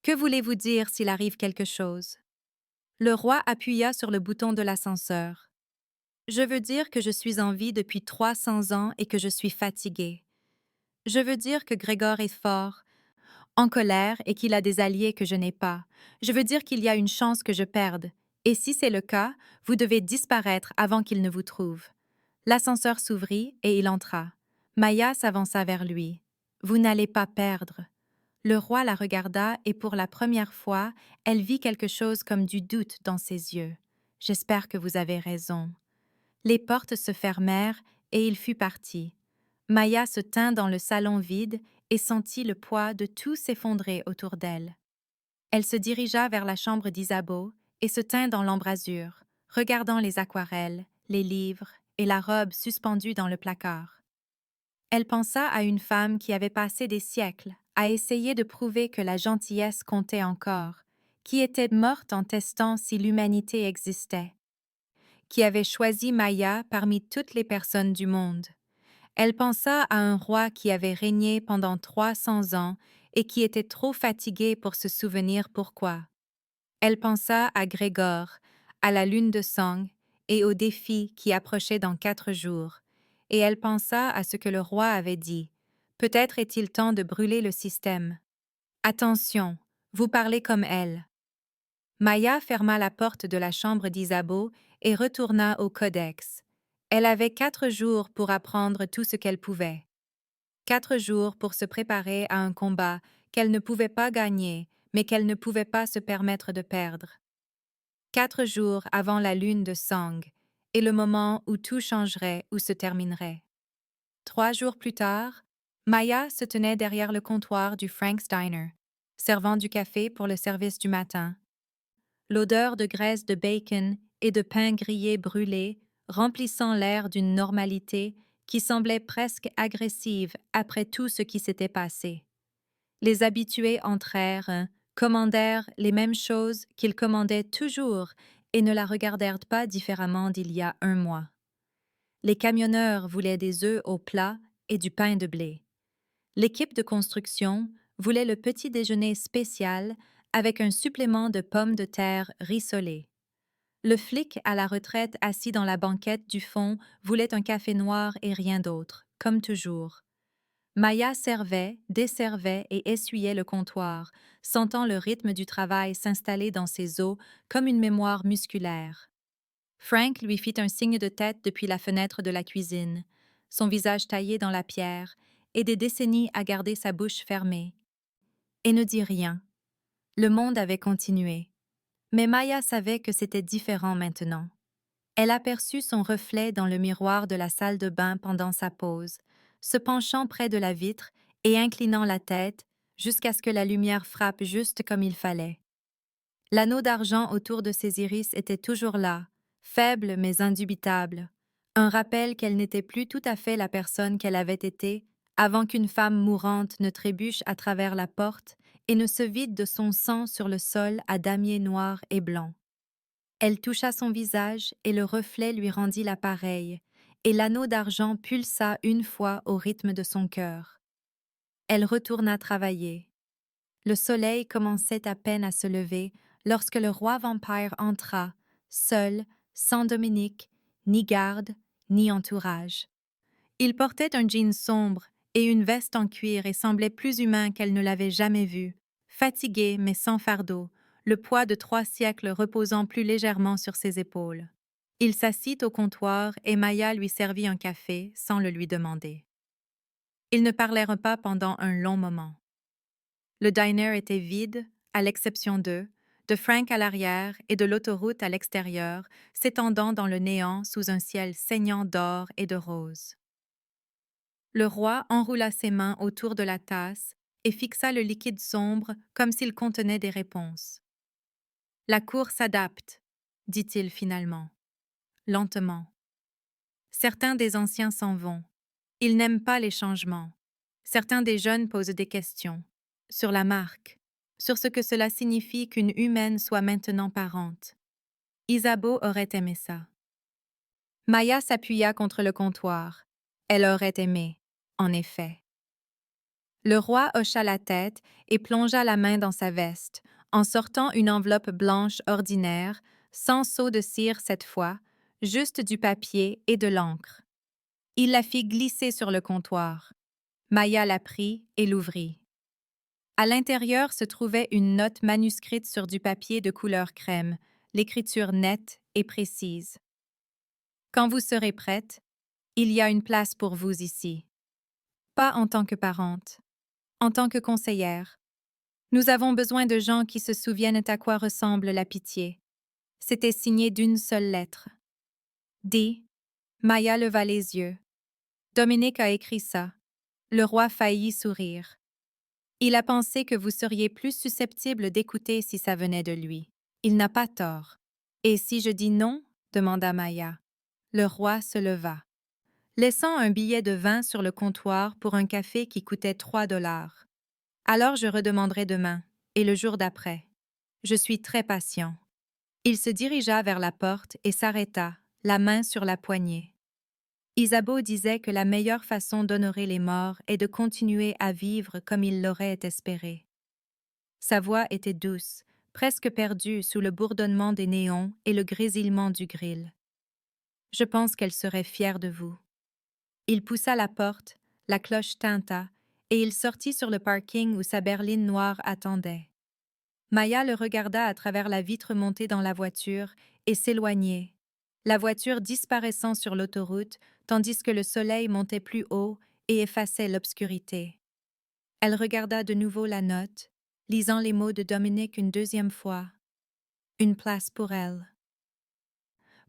Que voulez-vous dire s'il arrive quelque chose? Le roi appuya sur le bouton de l'ascenseur. Je veux dire que je suis en vie depuis 300 ans et que je suis fatigué. Je veux dire que Grégor est fort, en colère et qu'il a des alliés que je n'ai pas. Je veux dire qu'il y a une chance que je perde. Et si c'est le cas, vous devez disparaître avant qu'il ne vous trouve. L'ascenseur s'ouvrit et il entra. Maya s'avança vers lui. Vous n'allez pas perdre. Le roi la regarda et pour la première fois, elle vit quelque chose comme du doute dans ses yeux. J'espère que vous avez raison. Les portes se fermèrent et il fut parti. Maya se tint dans le salon vide et sentit le poids de tout s'effondrer autour d'elle. Elle se dirigea vers la chambre d'Isabeau et se tint dans l'embrasure, regardant les aquarelles, les livres et la robe suspendue dans le placard. Elle pensa à une femme qui avait passé des siècles à essayer de prouver que la gentillesse comptait encore, qui était morte en testant si l'humanité existait, qui avait choisi Maya parmi toutes les personnes du monde. Elle pensa à un roi qui avait régné pendant 300 ans et qui était trop fatigué pour se souvenir pourquoi. Elle pensa à Grégor, à la lune de sang et au défi qui approchait dans 4 jours, et elle pensa à ce que le roi avait dit. Peut-être est-il temps de brûler le système. Attention, vous parlez comme elle. Maya ferma la porte de la chambre d'Isabeau et retourna au codex. Elle avait 4 jours pour apprendre tout ce qu'elle pouvait. 4 jours pour se préparer à un combat qu'elle ne pouvait pas gagner, mais qu'elle ne pouvait pas se permettre de perdre. 4 jours avant la lune de sang, et le moment où tout changerait ou se terminerait. 3 jours plus tard, Maya se tenait derrière le comptoir du Frank's Diner, servant du café pour le service du matin. L'odeur de graisse de bacon et de pain grillé brûlé remplissant l'air d'une normalité qui semblait presque agressive après tout ce qui s'était passé. Les habitués entrèrent, commandèrent les mêmes choses qu'ils commandaient toujours et ne la regardèrent pas différemment d'il y a 1 mois. Les camionneurs voulaient des œufs au plat et du pain de blé. L'équipe de construction voulait le petit déjeuner spécial avec un supplément de pommes de terre rissolées. Le flic à la retraite assis dans la banquette du fond voulait un café noir et rien d'autre, comme toujours. Maya servait, desservait et essuyait le comptoir, sentant le rythme du travail s'installer dans ses os comme une mémoire musculaire. Frank lui fit un signe de tête depuis la fenêtre de la cuisine, son visage taillé dans la pierre, et des décennies à garder sa bouche fermée. Et ne dit rien. Le monde avait continué. Mais Maya savait que c'était différent maintenant. Elle aperçut son reflet dans le miroir de la salle de bain pendant sa pause, se penchant près de la vitre et inclinant la tête jusqu'à ce que la lumière frappe juste comme il fallait. L'anneau d'argent autour de ses iris était toujours là, faible mais indubitable, un rappel qu'elle n'était plus tout à fait la personne qu'elle avait été avant qu'une femme mourante ne trébuche à travers la porte et ne se vide de son sang sur le sol à damier noir et blanc. Elle toucha son visage et le reflet lui rendit l'appareil, et l'anneau d'argent pulsa une fois au rythme de son cœur. Elle retourna travailler. Le soleil commençait à peine à se lever lorsque le roi vampire entra, seul, sans Dominique, ni garde, ni entourage. Il portait un jean sombre et une veste en cuir et semblait plus humain qu'elle ne l'avait jamais vu, fatigué mais sans fardeau, le poids de 3 siècles reposant plus légèrement sur ses épaules. Il s'assit au comptoir et Maya lui servit un café sans le lui demander. Ils ne parlèrent pas pendant un long moment. Le diner était vide, à l'exception d'eux, de Frank à l'arrière et de l'autoroute à l'extérieur, s'étendant dans le néant sous un ciel saignant d'or et de rose. Le roi enroula ses mains autour de la tasse et fixa le liquide sombre comme s'il contenait des réponses. « La cour s'adapte, dit-il finalement, lentement. Certains des anciens s'en vont. Ils n'aiment pas les changements. Certains des jeunes posent des questions. Sur la marque, sur ce que cela signifie qu'une humaine soit maintenant parente. Isabeau aurait aimé ça. Maya s'appuya contre le comptoir. Elle aurait aimé, en effet. Le roi hocha la tête et plongea la main dans sa veste, en sortant une enveloppe blanche ordinaire, sans seau de cire cette fois, juste du papier et de l'encre. Il la fit glisser sur le comptoir. Maya la prit et l'ouvrit. À l'intérieur se trouvait une note manuscrite sur du papier de couleur crème, l'écriture nette et précise. Quand vous serez prête, il y a une place pour vous ici. Pas en tant que parente, en tant que conseillère. Nous avons besoin de gens qui se souviennent à quoi ressemble la pitié. C'était signé d'une seule lettre. D. Maya leva les yeux. Dominique a écrit ça. Le roi faillit sourire. Il a pensé que vous seriez plus susceptible d'écouter si ça venait de lui. Il n'a pas tort. Et si je dis non? Demanda Maya. Le roi se leva, laissant un billet de 20 sur le comptoir pour un café qui coûtait 3 $. Alors je redemanderai demain, et le jour d'après. Je suis très patient. Il se dirigea vers la porte et s'arrêta, la main sur la poignée. Isabeau disait que la meilleure façon d'honorer les morts est de continuer à vivre comme il l'aurait espéré. Sa voix était douce, presque perdue sous le bourdonnement des néons et le grésillement du grill. Je pense qu'elle serait fière de vous. Il poussa la porte, la cloche tinta, et il sortit sur le parking où sa berline noire attendait. Maya le regarda à travers la vitre montée dans la voiture et s'éloignait, la voiture disparaissant sur l'autoroute tandis que le soleil montait plus haut et effaçait l'obscurité. Elle regarda de nouveau la note, lisant les mots de Dominique une deuxième fois. Une place pour elle.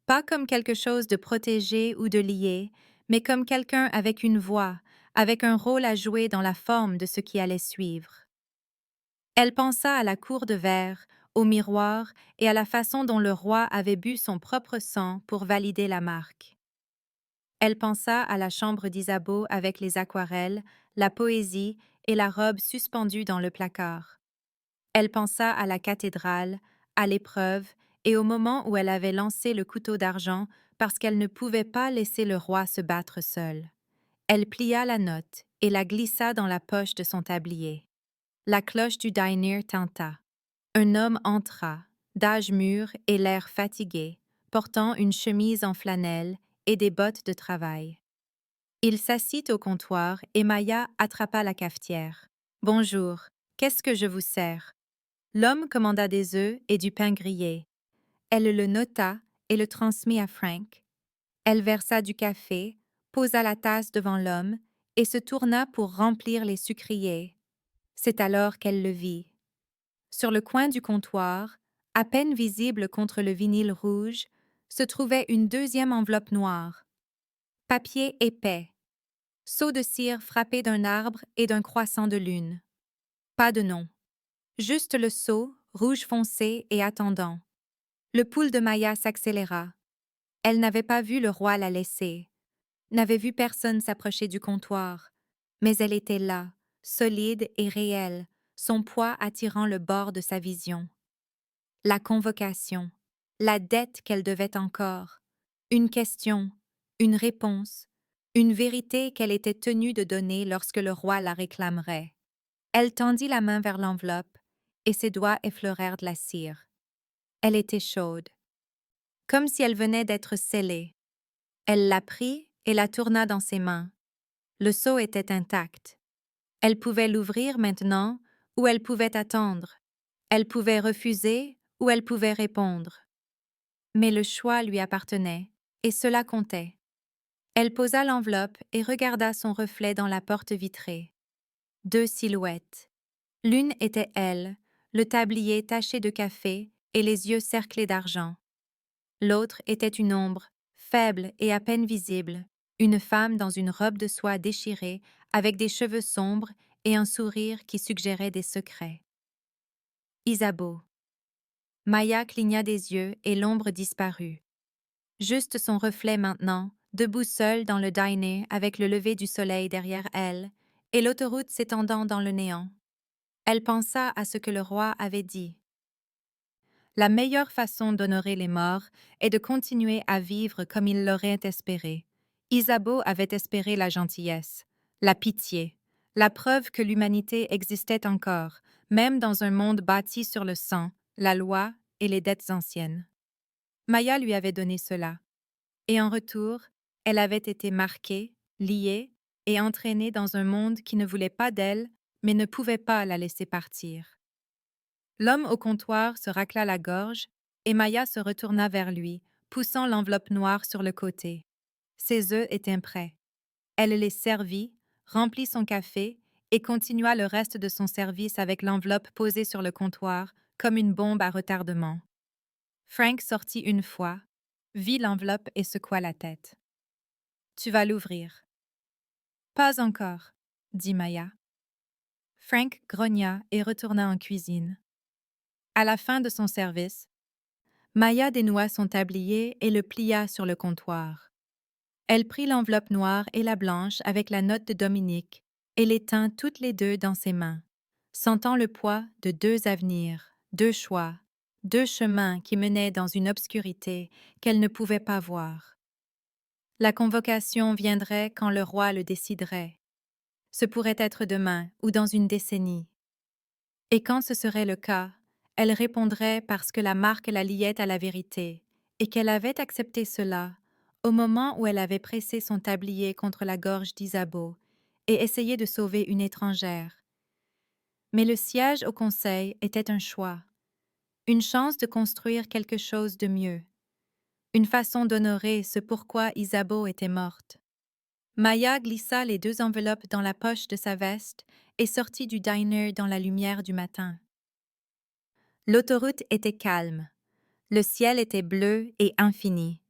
Pas comme quelque chose de protégé ou de lié, mais comme quelqu'un avec une voix, avec un rôle à jouer dans la forme de ce qui allait suivre. Elle pensa à la cour de verre, au miroir et à la façon dont le roi avait bu son propre sang pour valider la marque. Elle pensa à la chambre d'Isabeau avec les aquarelles, la poésie et la robe suspendue dans le placard. Elle pensa à la cathédrale, à l'épreuve et au moment où elle avait lancé le couteau d'argent parce qu'elle ne pouvait pas laisser le roi se battre seul. Elle plia la note et la glissa dans la poche de son tablier. La cloche du dîner tinta. Un homme entra, d'âge mûr et l'air fatigué, portant une chemise en flanelle et des bottes de travail. Il s'assit au comptoir et Maya attrapa la cafetière. « Bonjour, qu'est-ce que je vous sers ?» L'homme commanda des œufs et du pain grillé. Elle le nota et le transmit à Frank. Elle versa du café, posa la tasse devant l'homme et se tourna pour remplir les sucriers. C'est alors qu'elle le vit. Sur le coin du comptoir, à peine visible contre le vinyle rouge, se trouvait une deuxième enveloppe noire. Papier épais. Seau de cire frappé d'un arbre et d'un croissant de lune. Pas de nom. Juste le seau, rouge foncé et attendant. Le pouls de Maya s'accéléra. Elle n'avait pas vu le roi la laisser, n'avait vu personne s'approcher du comptoir, mais elle était là, solide et réelle, son poids attirant le bord de sa vision. La convocation, la dette qu'elle devait encore, une question, une réponse, une vérité qu'elle était tenue de donner lorsque le roi la réclamerait. Elle tendit la main vers l'enveloppe, et ses doigts effleurèrent de la cire. Elle était chaude, comme si elle venait d'être scellée. Elle la prit et la tourna dans ses mains. Le seau était intact. Elle pouvait l'ouvrir maintenant ou elle pouvait attendre. Elle pouvait refuser ou elle pouvait répondre. Mais le choix lui appartenait, et cela comptait. Elle posa l'enveloppe et regarda son reflet dans la porte vitrée. Deux silhouettes. L'une était elle, le tablier taché de café et les yeux cerclés d'argent. L'autre était une ombre, faible et à peine visible, une femme dans une robe de soie déchirée, avec des cheveux sombres et un sourire qui suggérait des secrets. Isabeau. Maya cligna des yeux et l'ombre disparut. Juste son reflet maintenant, debout seule dans le dîner avec le lever du soleil derrière elle et l'autoroute s'étendant dans le néant. Elle pensa à ce que le roi avait dit. La meilleure façon d'honorer les morts est de continuer à vivre comme ils l'auraient espéré. Isabeau avait espéré la gentillesse, la pitié, la preuve que l'humanité existait encore, même dans un monde bâti sur le sang, la loi et les dettes anciennes. Maya lui avait donné cela, et en retour, elle avait été marquée, liée et entraînée dans un monde qui ne voulait pas d'elle, mais ne pouvait pas la laisser partir. L'homme au comptoir se racla la gorge et Maya se retourna vers lui, poussant l'enveloppe noire sur le côté. Ses œufs étaient prêts. Elle les servit, remplit son café et continua le reste de son service avec l'enveloppe posée sur le comptoir, comme une bombe à retardement. Frank sortit une fois, vit l'enveloppe et secoua la tête. « Tu vas l'ouvrir. »« Pas encore, » dit Maya. Frank grogna et retourna en cuisine. À la fin de son service, Maya dénoua son tablier et le plia sur le comptoir. Elle prit l'enveloppe noire et la blanche avec la note de Dominique et les tint toutes les deux dans ses mains, sentant le poids de deux avenirs, deux choix, deux chemins qui menaient dans une obscurité qu'elle ne pouvait pas voir. La convocation viendrait quand le roi le déciderait. Ce pourrait être demain ou dans une décennie. Et quand ce serait le cas, elle répondrait parce que la marque la liait à la vérité et qu'elle avait accepté cela au moment où elle avait pressé son tablier contre la gorge d'Isabeau et essayé de sauver une étrangère. Mais le siège au conseil était un choix, une chance de construire quelque chose de mieux, une façon d'honorer ce pourquoi Isabeau était morte. Maya glissa les deux enveloppes dans la poche de sa veste et sortit du diner dans la lumière du matin. L'autoroute était calme. Le ciel était bleu et infini.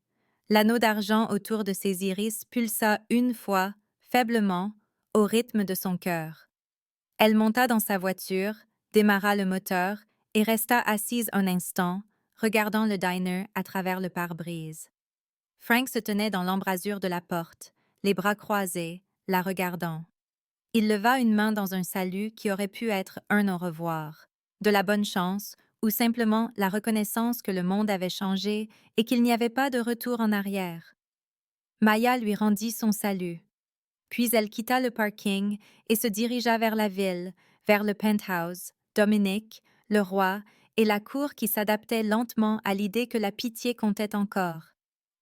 L'anneau d'argent autour de ses iris pulsa une fois, faiblement, au rythme de son cœur. Elle monta dans sa voiture, démarra le moteur et resta assise un instant, regardant le diner à travers le pare-brise. Frank se tenait dans l'embrasure de la porte, les bras croisés, la regardant. Il leva une main dans un salut qui aurait pu être un au revoir, de la bonne chance ou simplement la reconnaissance que le monde avait changé et qu'il n'y avait pas de retour en arrière. Maya lui rendit son salut. Puis elle quitta le parking et se dirigea vers la ville, vers le penthouse, Dominique, le roi et la cour qui s'adaptait lentement à l'idée que la pitié comptait encore.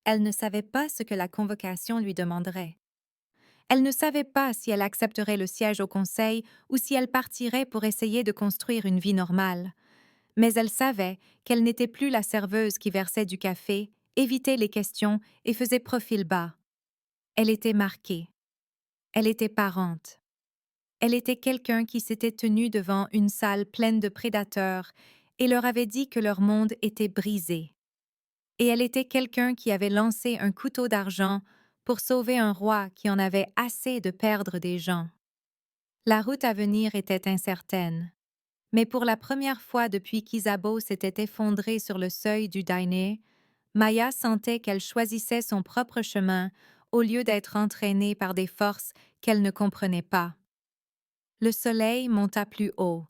Elle ne savait pas ce que la convocation lui demanderait. Elle ne savait pas si elle accepterait le siège au conseil ou si elle partirait pour essayer de construire une vie normale. Mais elle savait qu'elle n'était plus la serveuse qui versait du café, évitait les questions et faisait profil bas. Elle était marquée. Elle était parente. Elle était quelqu'un qui s'était tenu devant une salle pleine de prédateurs et leur avait dit que leur monde était brisé. Et elle était quelqu'un qui avait lancé un couteau d'argent pour sauver un roi qui en avait assez de perdre des gens. La route à venir était incertaine, mais pour la première fois depuis qu'Isabeau s'était effondrée sur le seuil du dîner, Maya sentait qu'elle choisissait son propre chemin au lieu d'être entraînée par des forces qu'elle ne comprenait pas. Le soleil monta plus haut,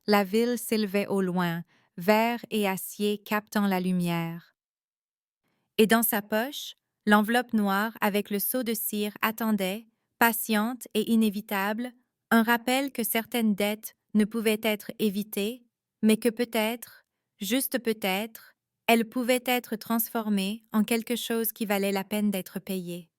la ville s'élevait au loin, vert et acier captant la lumière. Et dans sa poche, l'enveloppe noire avec le seau de cire attendait, patiente et inévitable, un rappel que certaines dettes ne pouvaient être évitées, mais que peut-être, juste peut-être, elles pouvaient être transformées en quelque chose qui valait la peine d'être payé.